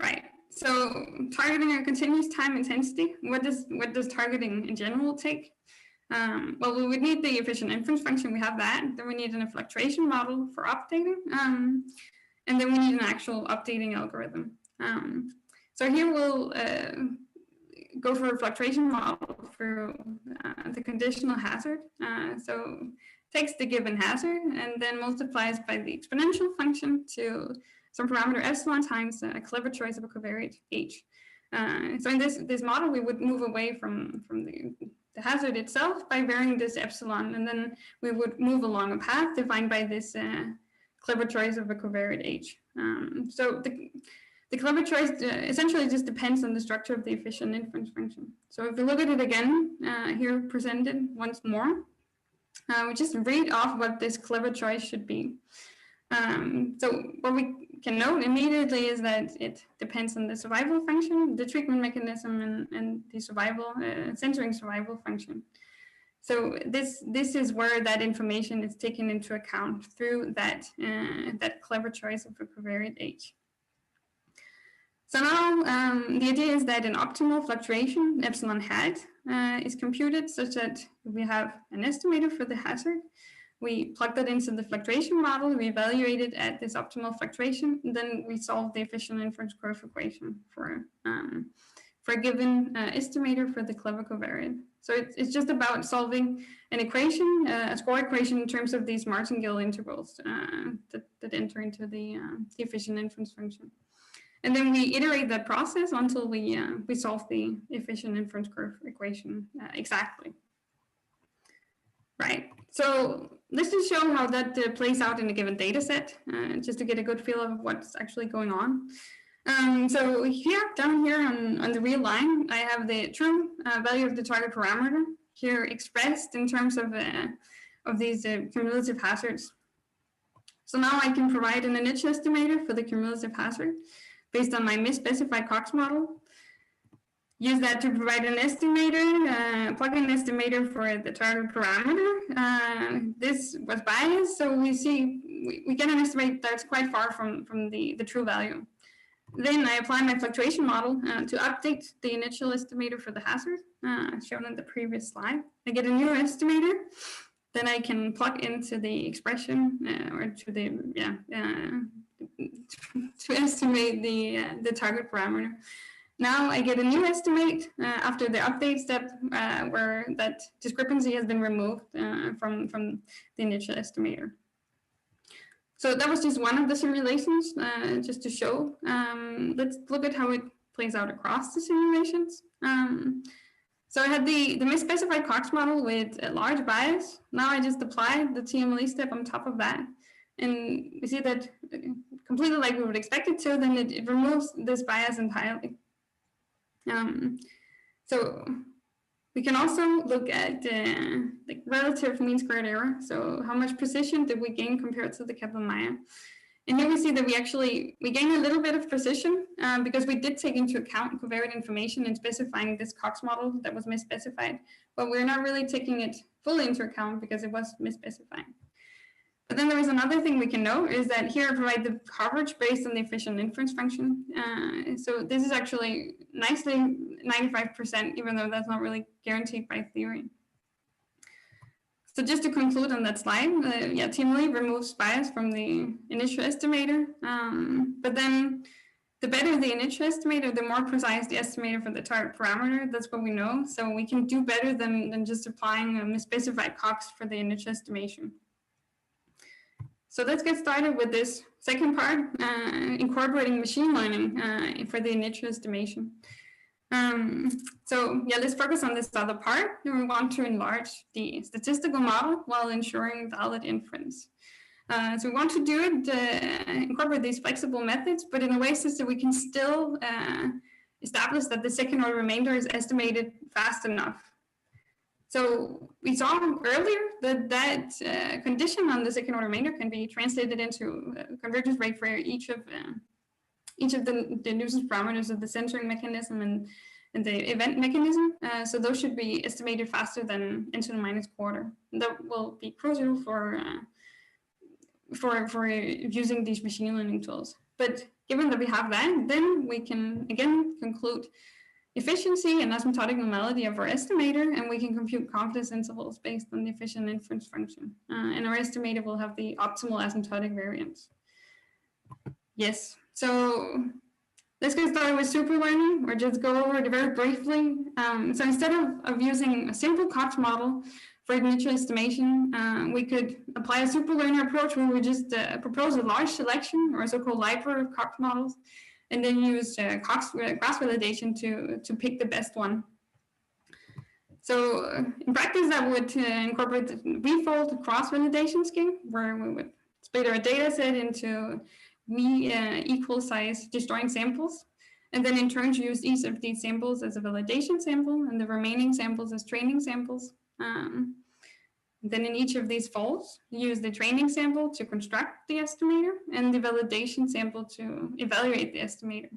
Right. So targeting a continuous time intensity, what does targeting in general take? Well, we would need the efficient inference function. We have that. Then we need an fluctuation model for updating. And then we need an actual updating algorithm. So here we'll go for a fluctuation model for the conditional hazard. So takes the given hazard and then multiplies by the exponential function to some parameter epsilon times a clever choice of a covariate h. So in this model, we would move away from the hazard itself by varying this epsilon, and then we would move along a path defined by this clever choice of a covariate h. So the clever choice essentially just depends on the structure of the efficient inference function. So if we look at it again, here presented once more, we just read off what this clever choice should be. So what we can note immediately is that it depends on the survival function, the treatment mechanism, and the survival censoring survival function. So this is where that information is taken into account through that that clever choice of a covariate h. So now the idea is that an optimal fluctuation epsilon hat is computed such that we have an estimator for the hazard. We plug that into the fluctuation model, we evaluate it at this optimal fluctuation, and then we solve the efficient inference curve equation for a given estimator for the clever covariate. So it's just about solving an equation, a score equation in terms of these martingale intervals that enter into the efficient inference function. And then we iterate that process until we solve the efficient inference curve equation exactly. Right. So let's just show how that plays out in a given data set, just to get a good feel of what's actually going on. So here, down here on the real line, I have the true value of the target parameter here expressed in terms of these cumulative hazards. So now I can provide an initial estimator for the cumulative hazard based on my misspecified Cox model. Use that to provide an estimator, plug in an estimator for the target parameter. This was biased, so we see we get an estimate that's quite far from the true value. Then I apply my fluctuation model to update the initial estimator for the hazard, shown in the previous slide. I get a new estimator. Then I can plug into the expression or to the to estimate the target parameter. Now I get a new estimate after the update step where that discrepancy has been removed from the initial estimator. So that was just one of the simulations, just to show. Let's look at how it plays out across the simulations. So I had the misspecified Cox model with a large bias. Now I just applied the TMLE step on top of that. And we see that completely like we would expect it to, then it removes this bias entirely. So we can also look at like relative mean squared error. So how much precision did we gain compared to the Kaplan-Meier? And here we see that we gain a little bit of precision because we did take into account covariate information in specifying this Cox model that was misspecified, but we're not really taking it fully into account because it was misspecified. But then there is another thing we can know is that here I provide the coverage based on the efficient inference function. So this is actually nicely 95%, even though that's not really guaranteed by theory. So just to conclude on that slide, yeah, TMLE removes bias from the initial estimator, but then the better the initial estimator, the more precise the estimator for the target parameter. That's what we know. So we can do better than just applying a misspecified Cox for the initial estimation. So let's get started with this second part, incorporating machine learning for the initial estimation. So yeah, let's focus on this other part. We want to enlarge the statistical model while ensuring valid inference. So we want to do it, incorporate these flexible methods, but in a way such that we can still establish that the second order remainder is estimated fast enough. So we saw earlier that condition on the second order remainder can be translated into convergence rate for each of the nuisance parameters of the censoring mechanism and the event mechanism. So those should be estimated faster than n to the minus quarter. And that will be crucial for using these machine learning tools. But given that we have that, then we can again conclude efficiency and asymptotic normality of our estimator, and we can compute confidence intervals based on the efficient inference function. And our estimator will have the optimal asymptotic variance. Yes, so let's get started with superlearning, or just go over it very briefly. So instead of using a simple Cox model for initial estimation, we could apply a superlearner approach where we just propose a large selection or a so-called library of Cox models, and then use cross validation to pick the best one. So in practice, that would incorporate the refold cross validation scheme, where we would split our data set into equal size disjoint samples, and then in turn use each of these samples as a validation sample and the remaining samples as training samples. Then in each of these folds, use the training sample to construct the estimator and the validation sample to evaluate the estimator.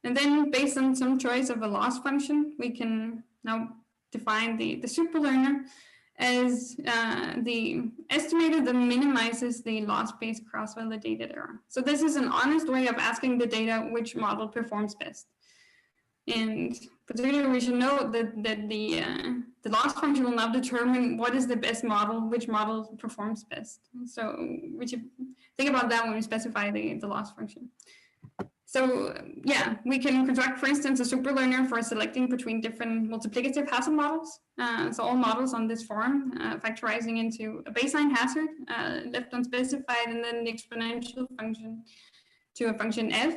And then based on some choice of a loss function, we can now define the superlearner as the estimator that minimizes the loss-based cross-validated error. So this is an honest way of asking the data which model performs best. And particularly, we should note that the loss function will now determine what is the best model, which model performs best. So we should think about that when we specify the loss function. So yeah, we can construct, for instance, a superlearner for selecting between different multiplicative hazard models. So all models on this form, factorizing into a baseline hazard, left unspecified, and then the exponential function to a function f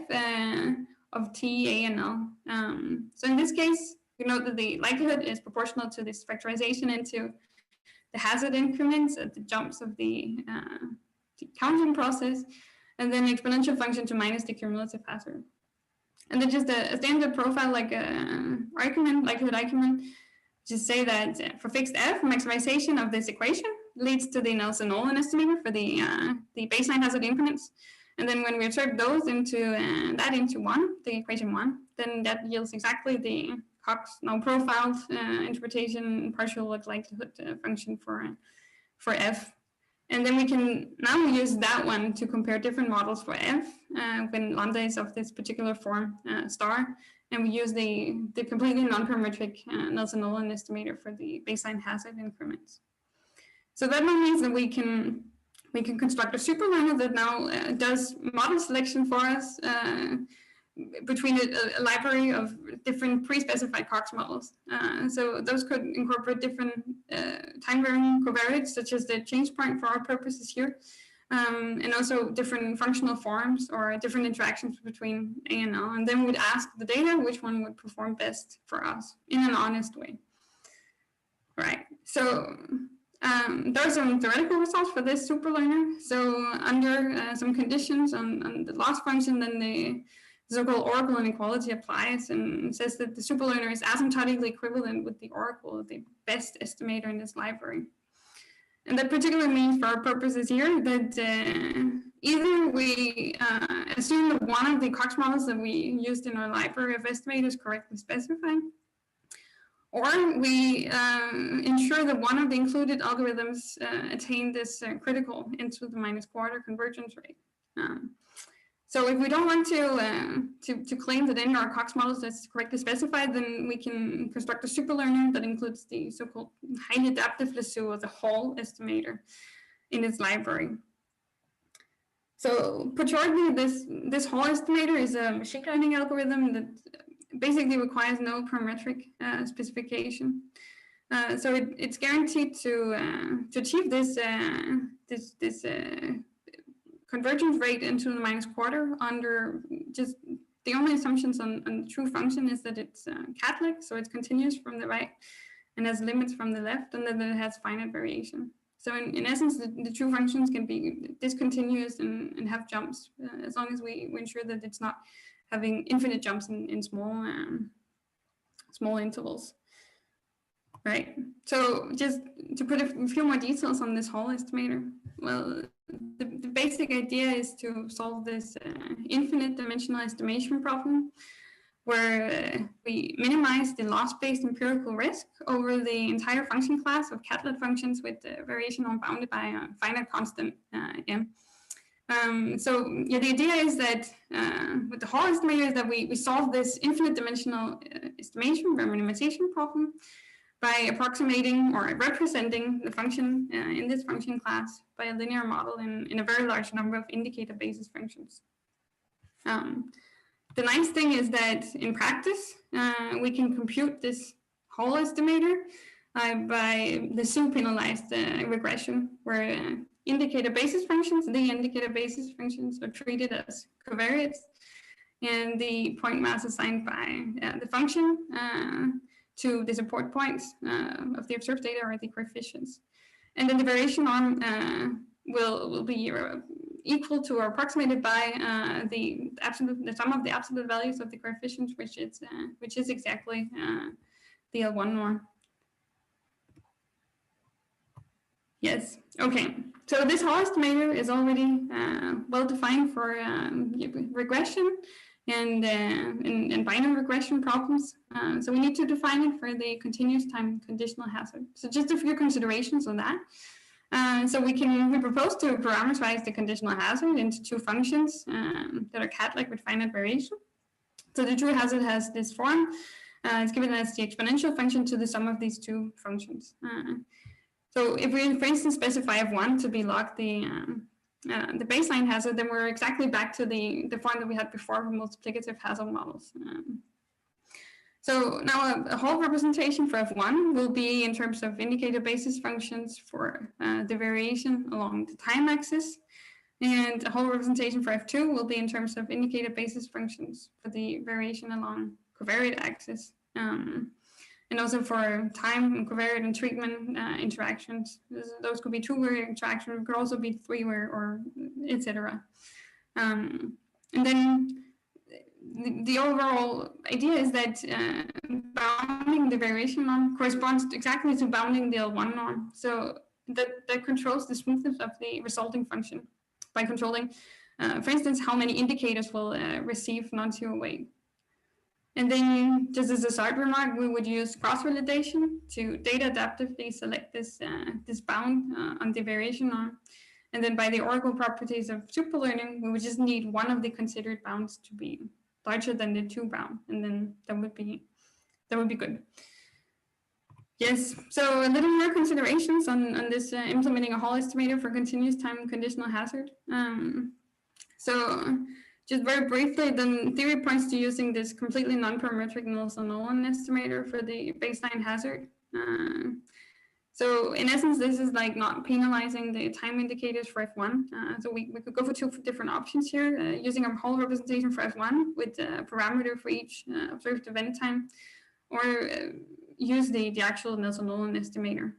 of t, a, and l. So in this case, we note that the likelihood is proportional to this factorization into the hazard increments at the jumps of the counting process, and then the exponential function to minus the cumulative hazard. And then just a standard profile like likelihood argument, just say that for fixed f, maximization of this equation leads to the Nelson-Nolan estimator for the baseline hazard increments. And then when we insert those into the equation 1, then that yields exactly the Cox now profiled interpretation partial likelihood function for f. And then we can now use that one to compare different models for f when lambda is of this particular form star, and we use the completely non-parametric Nelson-Nolan estimator for the baseline hazard increments. So that means that we can construct a superlearner that now does model selection for us between a library of different pre-specified Cox models. So those could incorporate different time-varying covariates, such as the change point for our purposes here, and also different functional forms or different interactions between A and L. And then we would ask the data which one would perform best for us in an honest way. Right. So there are some theoretical results for this superlearner. So under some conditions on the loss function, then the so-called oracle inequality applies and says that the superlearner is asymptotically equivalent with the oracle, the best estimator in this library. And that particularly means for our purposes here that either we assume that one of the Cox models that we used in our library of estimators is correctly specified, or we ensure that one of the included algorithms attain this critical into the -1/4 convergence rate. So if we don't want to claim that in our Cox models that's correctly specified, then we can construct a superlearner that includes the so-called highly adaptive lasso of the Hall estimator in its library. So put shortly, this Hall estimator is a machine learning algorithm that basically requires no parametric specification. So it's guaranteed to achieve this convergence rate into the -1/4 under just the only assumptions on the true function is that it's cat-like, so it's continuous from the right and has limits from the left, and then it has finite variation. So in essence, the true functions can be discontinuous and have jumps as long as we ensure that it's not having infinite jumps in small intervals. Right. So just to put a few more details on this Hall estimator, well, the basic idea is to solve this infinite dimensional estimation problem where we minimize the loss-based empirical risk over the entire function class of cat-like functions with variation unbounded by a finite constant m. So yeah, the idea is that with the Hall estimator is that we solve this infinite dimensional estimation or minimization problem by approximating or representing the function in this function class by a linear model in a very large number of indicator basis functions. The nice thing is that in practice, we can compute this Hall estimator by the superpenalized regression, where indicator basis functions are treated as covariates, and the point mass assigned by the function to the support points of the observed data are the coefficients. And then the variation arm will be equal to or approximated by the sum of the absolute values of the coefficients, which is exactly the L1 norm. Yes, okay. So this Hall estimator is already well defined for regression and binary regression problems. So we need to define it for the continuous time conditional hazard. So just a few considerations on that. So we propose to parameterize the conditional hazard into two functions that are cat-like with finite variation. So the true hazard has this form. It's given as the exponential function to the sum of these two functions. So if we, for instance, specify f1 to be log the baseline hazard, then we're exactly back to the form that we had before for multiplicative hazard models. So now a Hall representation for f1 will be in terms of indicator basis functions for the variation along the time axis, and a Hall representation for f2 will be in terms of indicator basis functions for the variation along covariate axis. And also for time and covariate and treatment interactions. Those could be two-way interactions, could also be three-way or etc. And then the overall idea is that bounding the variation norm corresponds exactly to bounding the L1 norm. So that controls the smoothness of the resulting function by controlling, for instance, how many indicators will receive non-zero weight. And then, just as a side remark, we would use cross-validation to data adaptively select this bound on the variation norm. And then by the oracle properties of superlearning, we would just need one of the considered bounds to be larger than the two bound, and then that would be good. Yes, so a little more considerations on this implementing a Hall estimator for continuous time conditional hazard. So just very briefly, the theory points to using this completely non-parametric Nelson-Nolan estimator for the baseline hazard. So in essence, this is like not penalizing the time indicators for F1. So we could go for two different options here, using a whole representation for F1 with a parameter for each observed event time, or use the actual Nelson-Nolan estimator.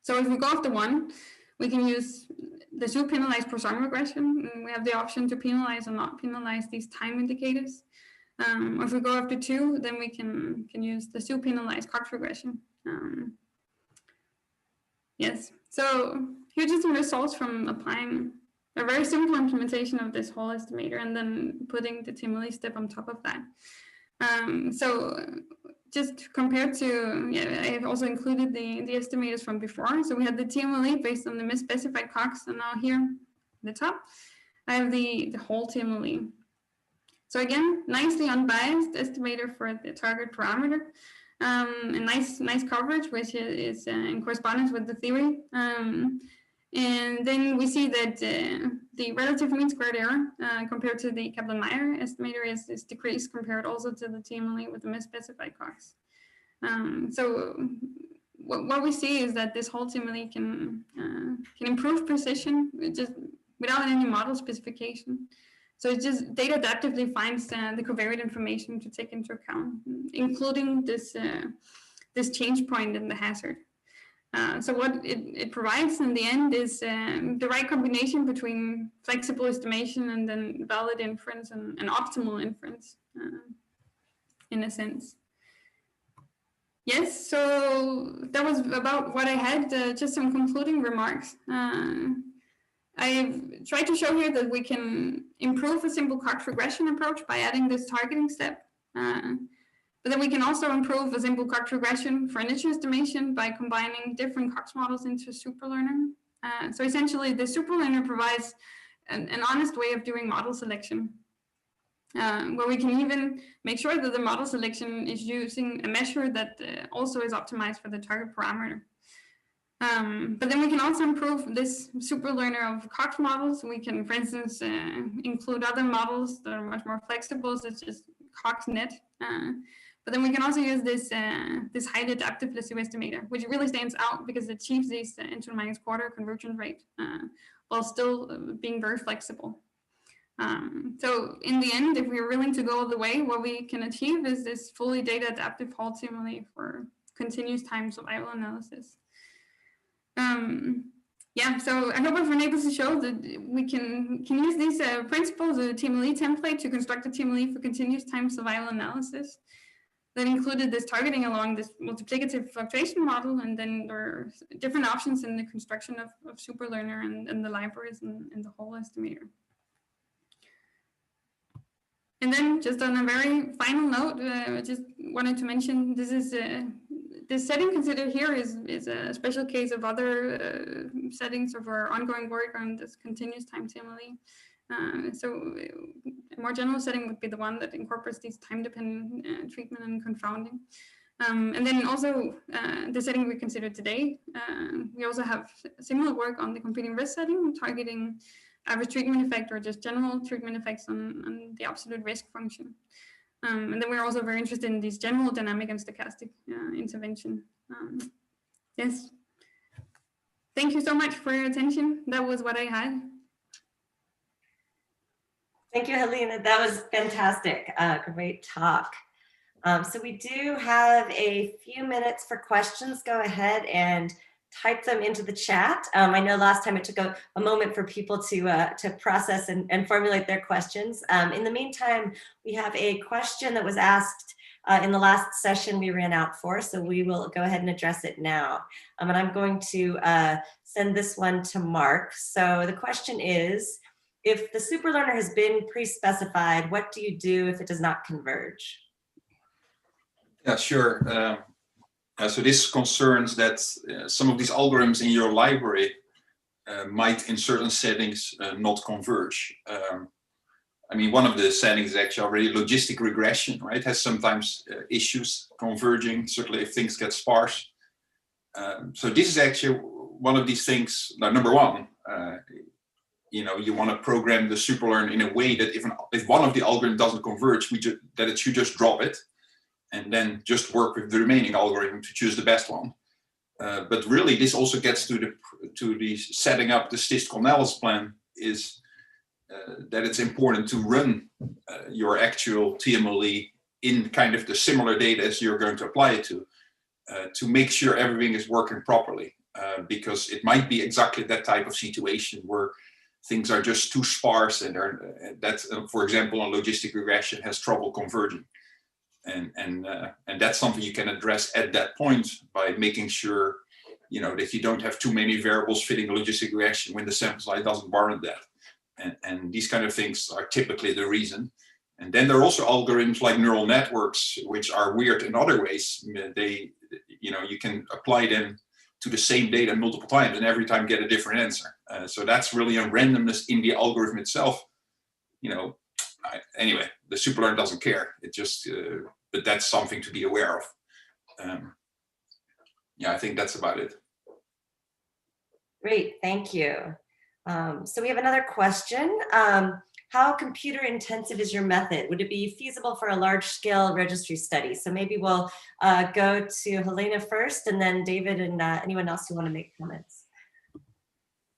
So if we go after 1, we can use the penalized Poisson regression. And we have the option to penalize or not penalize these time indicators. If we go after 2, then we can use the penalized Cox regression. Yes, so here are just some results from applying a very simple implementation of this whole estimator and then putting the TMLE step on top of that. So just compared to, I have also included the estimators from before. So we had the TMLE based on the misspecified Cox, and now here at the top, I have the whole TMLE. So again, nicely unbiased estimator for the target parameter. A nice coverage, which is in correspondence with the theory. And then we see that the relative mean squared error compared to the Kaplan-Meier estimator is decreased compared also to the TMLE with the misspecified Cox. So what we see is that this whole TMLE can improve precision just without any model specification. So it just data adaptively finds the covariate information to take into account, including this change point in the hazard. So what it provides in the end is the right combination between flexible estimation and then valid inference and optimal inference, in a sense. Yes, so that was about what I had, just some concluding remarks. I've tried to show here that we can improve a simple Cox regression approach by adding this targeting step. But then we can also improve a simple Cox regression for initial estimation by combining different Cox models into a superlearner. So essentially, the superlearner provides an honest way of doing model selection, where we can even make sure that the model selection is using a measure that also is optimized for the target parameter. But then we can also improve this superlearner of Cox models. We can, for instance, include other models that are much more flexible, such as CoxNet. But then we can also use this highly adaptive placebo estimator, which really stands out because it achieves this n to the minus quarter convergence rate while still being very flexible. So in the end, if we're willing to go all the way, what we can achieve is this fully data adaptive whole TMLE for continuous time survival analysis. Yeah, so I hope I've been able to show that we can use these principles of the TMLE template to construct a TMLE for continuous time survival analysis that included this targeting along this multiplicative fluctuation model, and then there are different options in the construction of superlearner and the libraries and the whole estimator. And then just on a very final note, I just wanted to mention this is this setting considered here is a special case of other settings of our ongoing work on this continuous time TMLE. So a more general setting would be the one that incorporates these time-dependent treatment and confounding. And then also the setting we consider today, we also have similar work on the competing risk setting, targeting average treatment effect or just general treatment effects on the absolute risk function. And then we're also very interested in these general dynamic and stochastic intervention. Yes. Thank you so much for your attention. That was what I had. Thank you, Helena. That was fantastic. Great talk. So we do have a few minutes for questions. Go ahead and type them into the chat. I know last time it took a moment for people to process and formulate their questions. In the meantime, we have a question that was asked in the last session we ran out for, so we will go ahead and address it now. And I'm going to send this one to Mark. So the question is, if the superlearner has been pre-specified, what do you do if it does not converge? Yeah, sure. So this concerns that some of these algorithms in your library might, in certain settings, not converge. I mean, one of the settings is actually already logistic regression, right? It has sometimes issues converging, certainly if things get sparse. So this is actually one of these things. Now, number one, you want to program the superlearner in a way that if one of the algorithms doesn't converge, that it should just drop it, and then just work with the remaining algorithm to choose the best one. But really, this also gets to the setting up the statistical analysis plan is that it's important to run your actual TMLE in kind of the similar data as you're going to apply it to make sure everything is working properly. Because it might be exactly that type of situation where things are just too sparse and that's, for example, on logistic regression has trouble converging. And that's something you can address at that point by making sure, that you don't have too many variables fitting a logistic regression when the sample size doesn't warrant that. And these kind of things are typically the reason. And then there are also algorithms like neural networks, which are weird in other ways. You can apply them to the same data multiple times and every time get a different answer. So that's really a randomness in the algorithm itself. Anyway, the superlearner doesn't care. It just, but that's something to be aware of. I think that's about it. Great, thank you. So we have another question. How computer intensive is your method? Would it be feasible for a large scale registry study? So maybe we'll go to Helena first and then David and anyone else who want to make comments.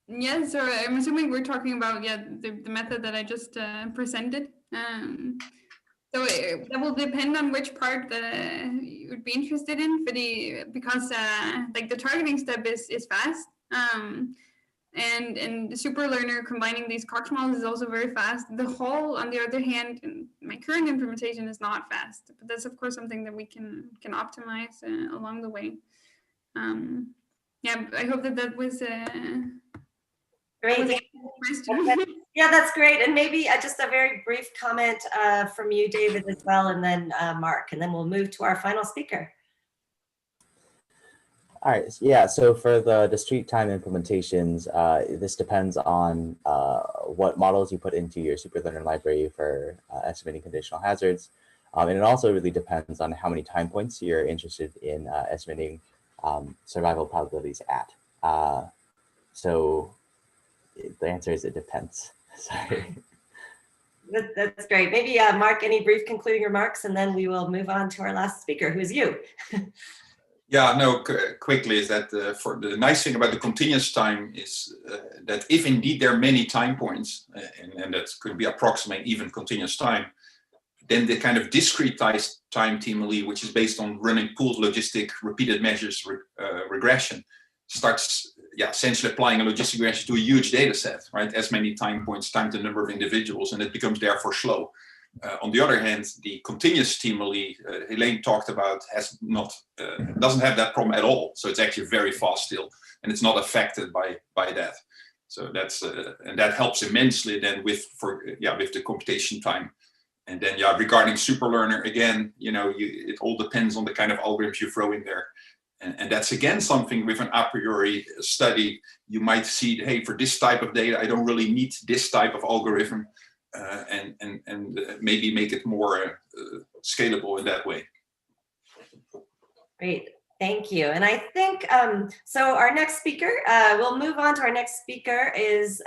Yeah, so I'm assuming we're talking about the method that I just presented. So that will depend on which part you would be interested in because like the targeting step is fast. And the superlearner combining these Cox models is also very fast. The whole, on the other hand, in my current implementation is not fast, but that's of course something that we can optimize along the way. I hope that was great. Yeah, that's great. And maybe just a very brief comment from you, David, as well, and then Mark, and then we'll move to our final speaker. All right, yeah, so for the discrete time implementations, this depends on what models you put into your superlearner library for estimating conditional hazards. And it also really depends on how many time points you're interested in estimating survival probabilities at. So the answer is it depends. Sorry. That's great. Maybe Mark, any brief concluding remarks, and then we will move on to our last speaker, who is you. Yeah, no, quickly is that for the nice thing about the continuous time is that if indeed there are many time points, and that could be approximate even continuous time, then the kind of discretized time TMLE, which is based on running pooled logistic repeated measures regression, starts essentially applying a logistic regression to a huge data set, right? As many time points times the number of individuals, and it becomes therefore slow. On the other hand, the continuous TMLE Helene talked about doesn't have that problem at all. So it's actually very fast still, and it's not affected by that. So that's and that helps immensely then with the computation time. And then regarding superlearner, again, it all depends on the kind of algorithms you throw in there. And that's again something with an a priori study you might see. Hey, for this type of data, I don't really need this type of algorithm. And maybe make it more scalable in that way. Great, thank you. And I think, so our next speaker, we'll move on to our next speaker is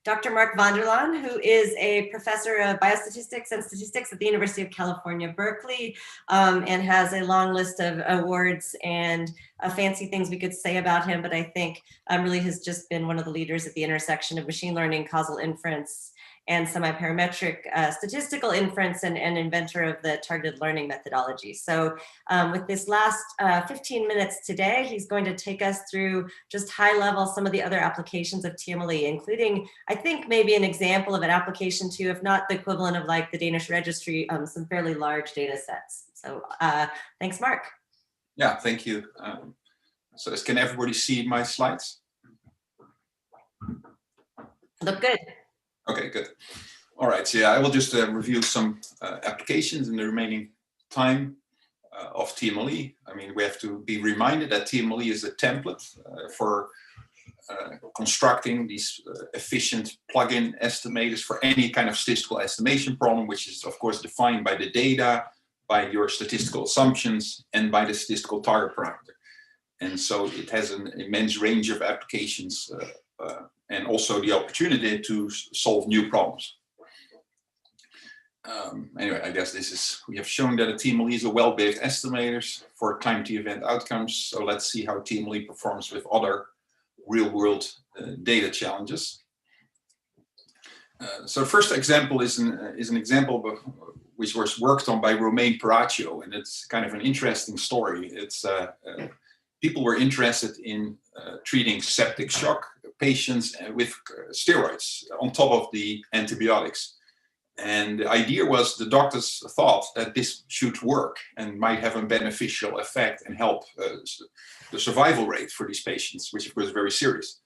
Dr. Mark Vanderlaan, who is a professor of biostatistics and statistics at the University of California, Berkeley, and has a long list of awards and fancy things we could say about him, but I think really has just been one of the leaders at the intersection of machine learning, causal inference, and semi-parametric statistical inference and inventor of the targeted learning methodology. So with this last 15 minutes today, he's going to take us through just high level some of the other applications of TMLE, including, I think, maybe an example of an application to, if not the equivalent of like the Danish registry, some fairly large data sets. So thanks, Mark. Yeah, thank you. So can everybody see my slides? Look good. Okay, good. All right, so I will just review some applications in the remaining time of TMLE. I mean, we have to be reminded that TMLE is a template for constructing these efficient plug-in estimators for any kind of statistical estimation problem, which is of course defined by the data, by your statistical assumptions, and by the statistical target parameter. And so it has an immense range of applications and also the opportunity to solve new problems. Anyway, I guess we have shown that a TMLE is a well-behaved estimator for time to event outcomes. So let's see how TMLE performs with other real-world data challenges. So the first example is an example which was worked on by Romain Paracchio, and it's kind of an interesting story. It's people were interested in treating septic shock patients with steroids on top of the antibiotics. And the idea was the doctors thought that this should work and might have a beneficial effect and help the survival rate for these patients, which of course is very serious.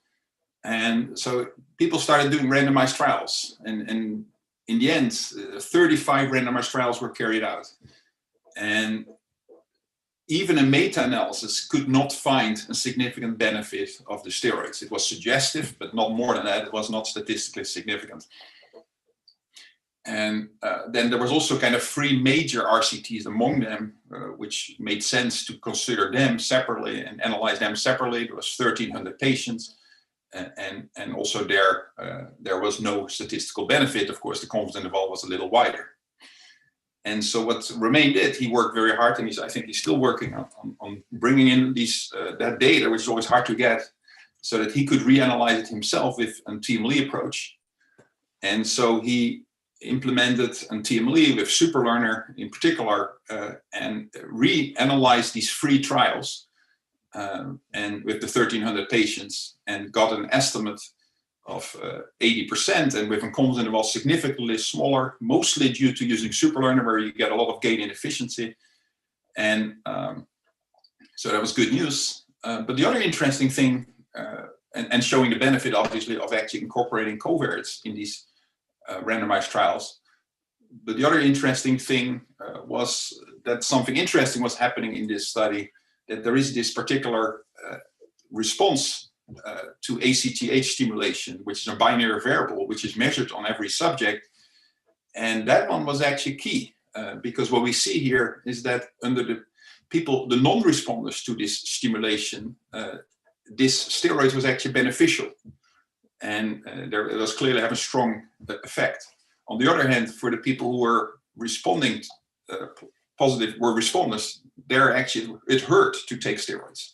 And so people started doing randomized trials. And in the end, 35 randomized trials were carried out. And even a meta-analysis could not find a significant benefit of the steroids. It was suggestive, but not more than that. It was not statistically significant. And then there was also kind of 3 major RCTs among them, which made sense to consider them separately and analyze them separately. There was 1,300 patients. And also there was no statistical benefit. Of course, the confidence interval was a little wider. And so what Romain did, he worked very hard, and I think he's still working on bringing in that data, which is always hard to get, so that he could reanalyze it himself with a TMLE approach. And so he implemented a TMLE with SuperLearner in particular, and reanalyzed these 3 trials. And with the 1,300 patients, and got an estimate of 80%, and with a confidence interval significantly smaller, mostly due to using SuperLearner, where you get a lot of gain in efficiency. And so that was good news. But the other interesting thing, and showing the benefit, obviously, of actually incorporating covariates in these randomized trials. But the other interesting thing was that something interesting was happening in this study, that there is this particular response to ACTH stimulation, which is a binary variable, which is measured on every subject. And that one was actually key, because what we see here is that under the non-responders to this stimulation, this steroid was actually beneficial. And it was clearly have a strong effect. On the other hand, for the people who were responding positive, were responders, it hurt to take steroids.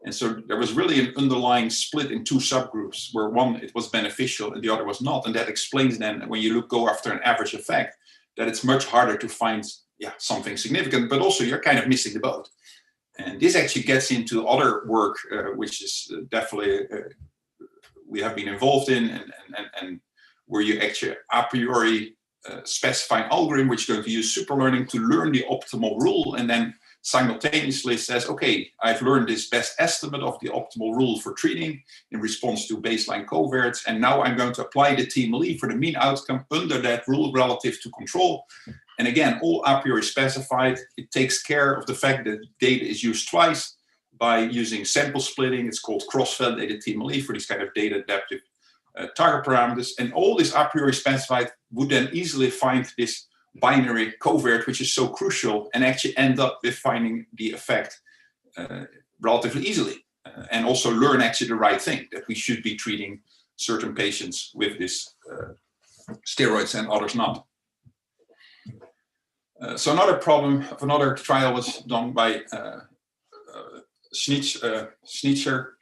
And so there was really an underlying split in 2 subgroups, where one, it was beneficial and the other was not. And that explains then, when you go after an average effect, that it's much harder to find something significant, but also you're kind of missing the boat. And this actually gets into other work, which is definitely we have been involved in, and where you actually a priori specify an algorithm which is going to use superlearning to learn the optimal rule, and then simultaneously says, okay, I've learned this best estimate of the optimal rule for treating in response to baseline covariates, and now I'm going to apply the TMLE for the mean outcome under that rule relative to control. And again, all a priori specified. It takes care of the fact that data is used twice by using sample splitting. It's called cross-validated TMLE for these kind of data adaptive target parameters. And all this a priori specified would then easily find this binary covariate, which is so crucial, and actually end up with finding the effect relatively easily, and also learn actually the right thing, that we should be treating certain patients with this steroids and others not. So another problem of another trial was done by Schnitzer,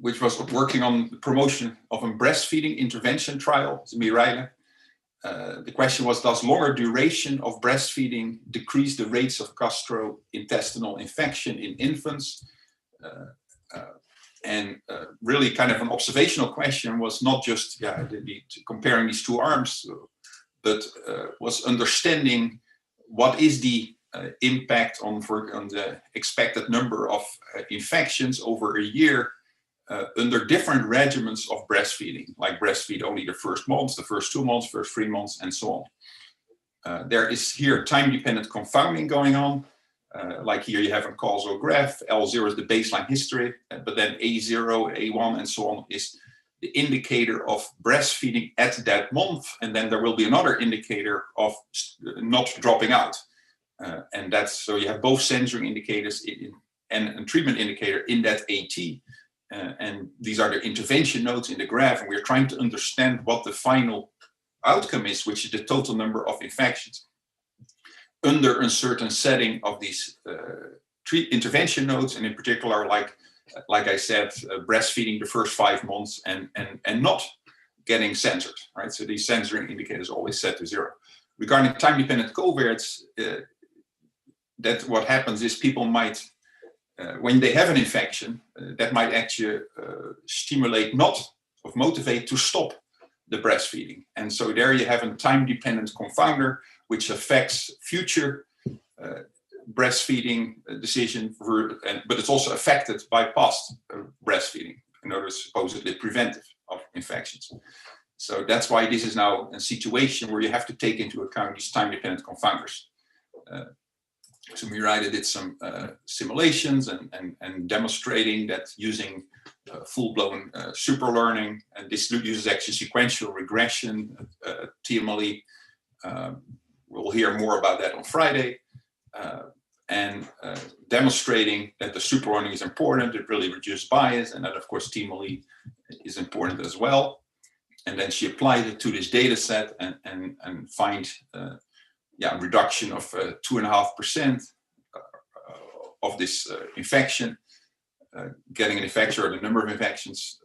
which was working on the promotion of a breastfeeding intervention trial. It's Mireille. The question was, does longer duration of breastfeeding decrease the rates of gastrointestinal infection in infants? And really kind of an observational question, was not just comparing these 2 arms, but was understanding what is the impact on the expected number of infections over a year under different regimens of breastfeeding, like breastfeed only the first months, the first 2 months, first 3 months, and so on. There is here time-dependent confounding going on. Like here you have a causal graph. L0 is the baseline history, but then A0, A1, and so on is the indicator of breastfeeding at that month. And then there will be another indicator of not dropping out. And that's, so you have both censoring indicators and a treatment indicator in that AT. And these are the intervention nodes in the graph. And we're trying to understand what the final outcome is, which is the total number of infections under a certain setting of these intervention nodes, and in particular, like I said, breastfeeding the first 5 months and not getting censored, right? So these censoring indicators are always set to 0. Regarding time-dependent covariates, that what happens is people might, when they have an infection, that might actually stimulate, not motivate to stop the breastfeeding. And so there you have a time-dependent confounder, which affects future breastfeeding decision, but it's also affected by past breastfeeding, in other words, supposedly preventive of infections. So that's why this is now a situation where you have to take into account these time-dependent confounders. So Miraida did some simulations and demonstrating that using full-blown super learning, and this uses actually sequential regression, TMLE. We'll hear more about that on Friday. And demonstrating that the super learning is important, it really reduced bias, and that of course TMLE is important as well. And then she applied it to this data set and find reduction of 2.5% of this infection, getting an infection or the number of infections,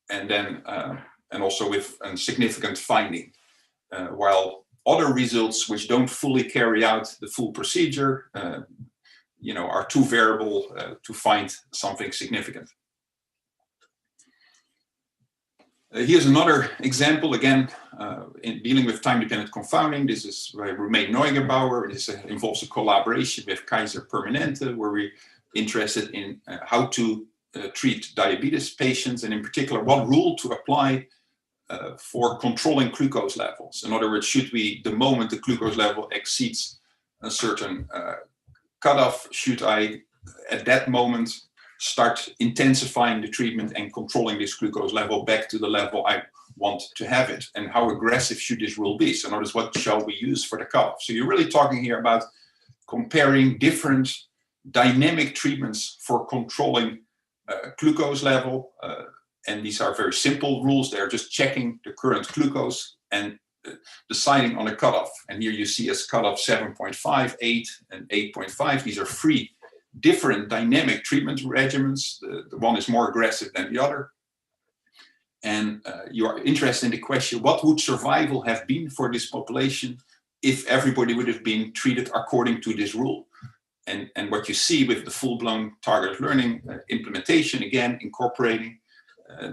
and also with a significant finding, while other results which don't fully carry out the full procedure, are too variable to find something significant. Here's another example, again, in dealing with time-dependent confounding. This is by Romain Neugebauer. This involves a collaboration with Kaiser Permanente, where we're interested in how to treat diabetes patients, and in particular, what rule to apply for controlling glucose levels. In other words, should we, the moment the glucose level exceeds a certain cutoff, should I, at that moment, start intensifying the treatment and controlling this glucose level back to the level I want to have it? And how aggressive should this rule be? So notice, what shall we use for the cutoff? So you're really talking here about comparing different dynamic treatments for controlling glucose level. And these are very simple rules. They're just checking the current glucose and deciding on a cutoff. And here you see as cutoff 7.5, 8, and 8.5. These are 3 different dynamic treatment regimens. The one is more aggressive than the other. And you are interested in the question, what would survival have been for this population if everybody would have been treated according to this rule? And what you see with the full-blown targeted learning implementation, again, incorporating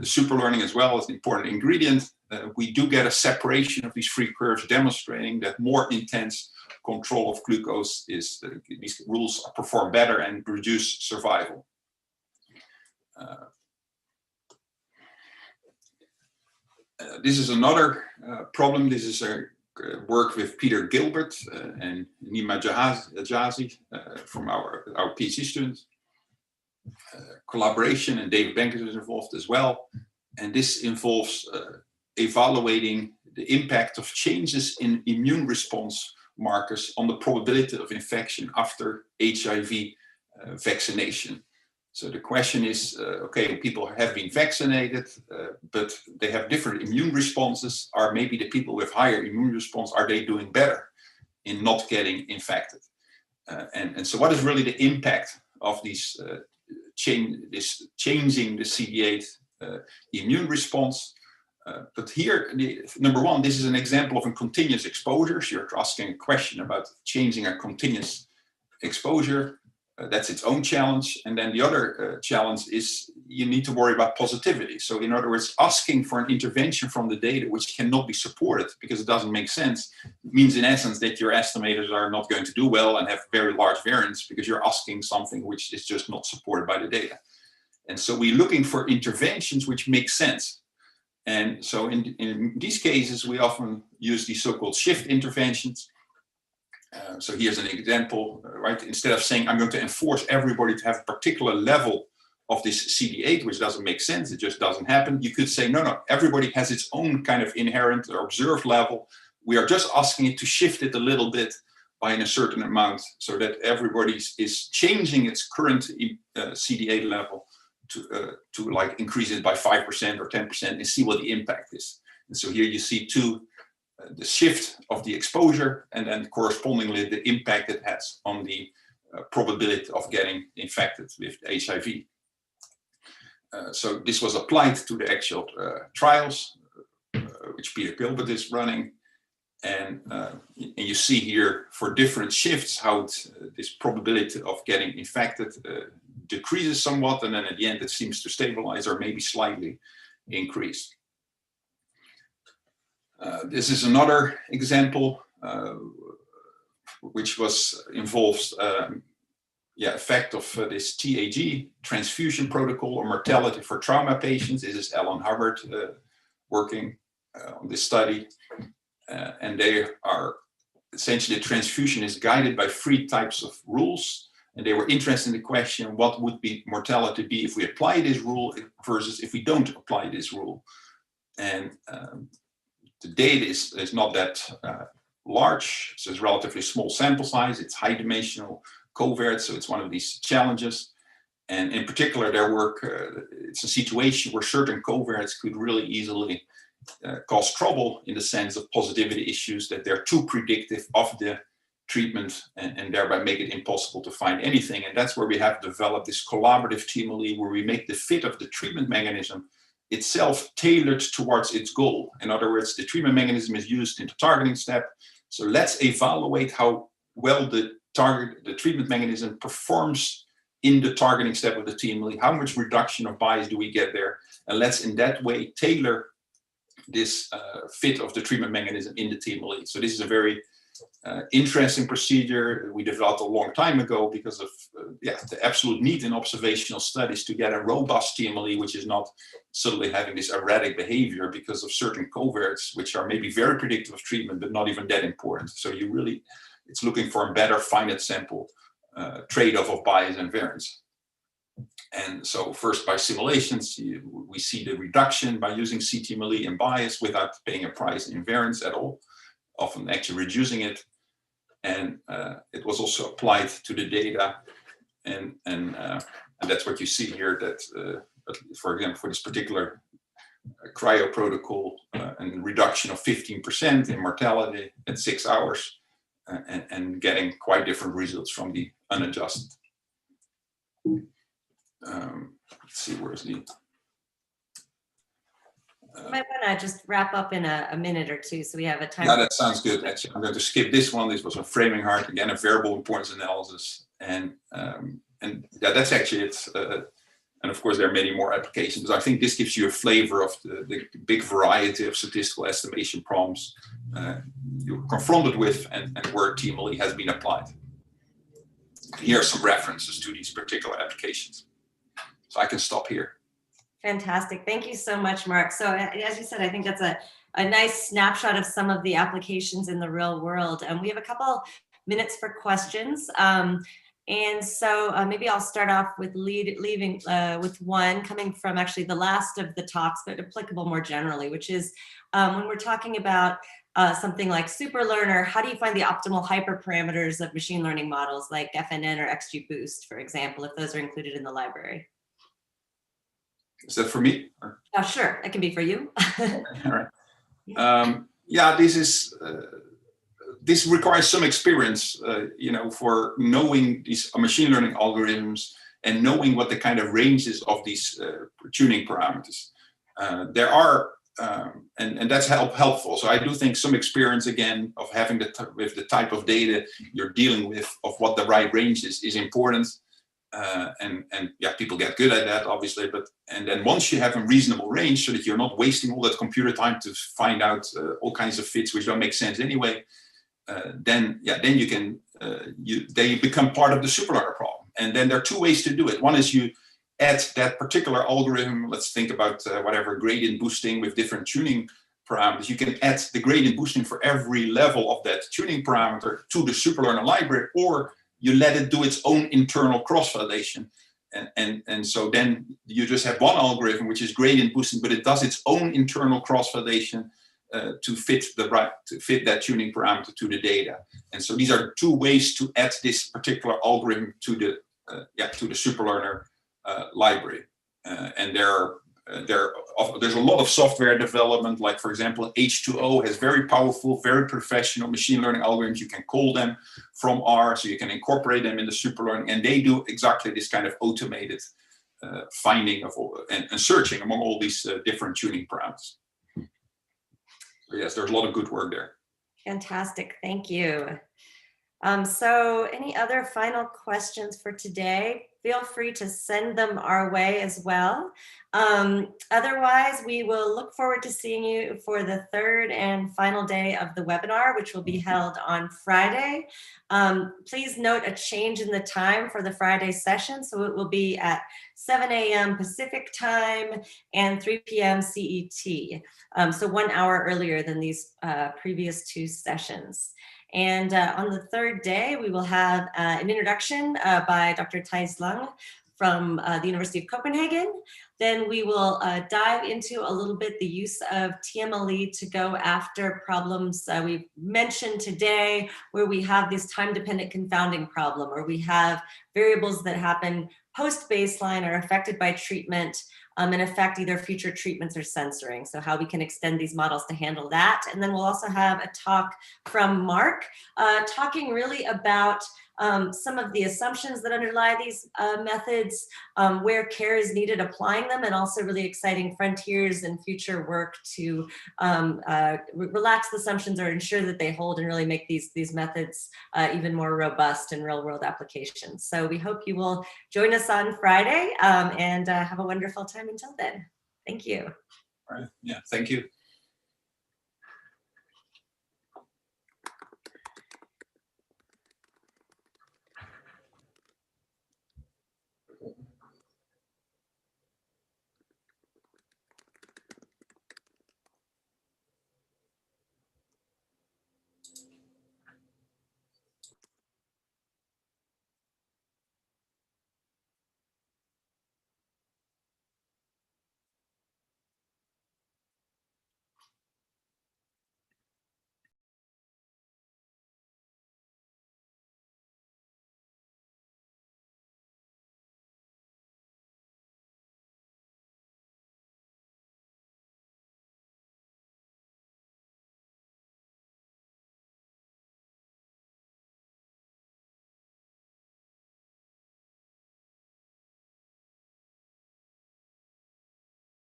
the super learning as well as an important ingredient, we do get a separation of these 3 curves, demonstrating that more intense control of glucose is, these rules perform better and reduce survival. This is another problem. This is a work with Peter Gilbert and Nima Jahazi from our PhD students. Collaboration, and David Benkers is involved as well. And this involves evaluating the impact of changes in immune response markers on the probability of infection after HIV vaccination. So the question is, okay, people have been vaccinated, but they have different immune responses. Are maybe the people with higher immune response, are they doing better in not getting infected? And so what is really the impact of these changing the CD8 immune response? But here, number one, this is an example of a continuous exposure. So you're asking a question about changing a continuous exposure. That's its own challenge. And then the other challenge is you need to worry about positivity. So in other words, asking for an intervention from the data which cannot be supported because it doesn't make sense means in essence that your estimators are not going to do well and have very large variance because you're asking something which is just not supported by the data. And so we're looking for interventions which make sense. And so in these cases, we often use these so-called shift interventions. So here's an example, right? Instead of saying, I'm going to enforce everybody to have a particular level of this CD8, which doesn't make sense, it just doesn't happen. You could say, no, everybody has its own kind of inherent or observed level. We are just asking it to shift it a little bit by a certain amount so that everybody is changing its current CD8 level to like increase it by 5% or 10% and see what the impact is. And so here you see 2 the shift of the exposure, and then correspondingly the impact it has on the probability of getting infected with HIV. So this was applied to the actual trials, which Peter Gilbert is running. And you see here for different shifts how this probability of getting infected decreases somewhat, and then at the end it seems to stabilize or maybe slightly increase. This is another example which involves effect of this TAG, transfusion protocol or mortality for trauma patients. This is Alan Hubbard working on this study. And they are essentially, transfusion is guided by 3 types of rules. And they were interested in the question, what would be mortality be if we apply this rule versus if we don't apply this rule? And the data is not that large. So it's relatively small sample size. It's high dimensional covariates. So it's one of these challenges. And in particular, their work, it's a situation where certain covariates could really easily cause trouble in the sense of positivity issues, that they're too predictive of the treatment and thereby make it impossible to find anything. And that's where we have developed this collaborative TMLE, where we make the fit of the treatment mechanism itself tailored towards its goal. In other words, the treatment mechanism is used in the targeting step. So let's evaluate how well the treatment mechanism performs in the targeting step of the TMLE. How much reduction of bias do we get there? And let's in that way tailor this fit of the treatment mechanism in the TMLE. So this is a very interesting procedure we developed a long time ago because of the absolute need in observational studies to get a robust TMLE, which is not suddenly having this erratic behavior because of certain covariates, which are maybe very predictive of treatment, but not even that important. So it's looking for a better finite sample trade-off of bias and variance. And so first by simulations, we see the reduction by using CTMLE in bias without paying a price in variance at all, often actually reducing it. And it was also applied to the data. And that's what you see here, that for example, for this particular cryo protocol, and reduction of 15% in mortality at 6 hours, and getting quite different results from the unadjusted. Let's see, where's the... Might want to just wrap up in a minute or two so we have a time. Yeah, that sounds good. Actually, I'm going to skip this one. This was a framing heart, again, a variable importance analysis. And yeah, that's actually it. And of course, there are many more applications. I think this gives you a flavor of the big variety of statistical estimation problems you're confronted with and where TMLE has been applied. Here are some references to these particular applications. So I can stop here. Fantastic. Thank you so much, Mark. So as you said, I think that's a nice snapshot of some of the applications in the real world. And we have a couple minutes for questions. And so maybe I'll start off with leaving with one coming from actually the last of the talks, but applicable more generally, which is when we're talking about something like superlearner, how do you find the optimal hyperparameters of machine learning models like FNN or XGBoost, for example, if those are included in the library? Is that for me? Oh, sure, it can be for you. Okay, all right. Yeah, this requires some experience, for knowing these machine learning algorithms and knowing what the kind of ranges of these tuning parameters. There are, and that's helpful. So I do think some experience, again, of having with the type of data you're dealing with, of what the right range is important. And yeah, people get good at that, obviously. And then once you have a reasonable range, so that you're not wasting all that computer time to find out all kinds of fits which don't make sense anyway, then you can they become part of the superlearner problem. And then there are two ways to do it. One is you add that particular algorithm. Let's think about whatever gradient boosting with different tuning parameters. You can add the gradient boosting for every level of that tuning parameter to the superlearner library, or you let it do its own internal cross-validation. And so then you just have one algorithm which is gradient boosting, but it does its own internal cross-validation to fit that tuning parameter to the data. And so these are two ways to add this particular algorithm to the superlearner library. And there are there's a lot of software development, like for example, H2O has very powerful, very professional machine learning algorithms. You can call them from R, so you can incorporate them in the super learning, and they do exactly this kind of automated finding of all, and searching among all these different tuning parameters. So yes, there's a lot of good work there. Fantastic, thank you. So any other final questions for today? Feel free to send them our way as well. Otherwise, we will look forward to seeing you for the third and final day of the webinar, which will be held on Friday. Please note a change in the time for the Friday session. So it will be at 7 a.m. Pacific time and 3 p.m. CET. So 1 hour earlier than these previous two sessions. And on the third day, we will have an introduction by Dr. Thijs Lang from the University of Copenhagen. Then we will dive into a little bit the use of TMLE to go after problems we've mentioned today, where we have this time-dependent confounding problem, or we have variables that happen post-baseline are affected by treatment and affect either future treatments or censoring. So how we can extend these models to handle that. And then we'll also have a talk from Mark talking really about some of the assumptions that underlie these methods, where care is needed applying them, and also really exciting frontiers and future work to relax the assumptions or ensure that they hold and really make these methods even more robust in real world applications. So we hope you will join us on Friday and have a wonderful time until then. Thank you. All right. Yeah, thank you.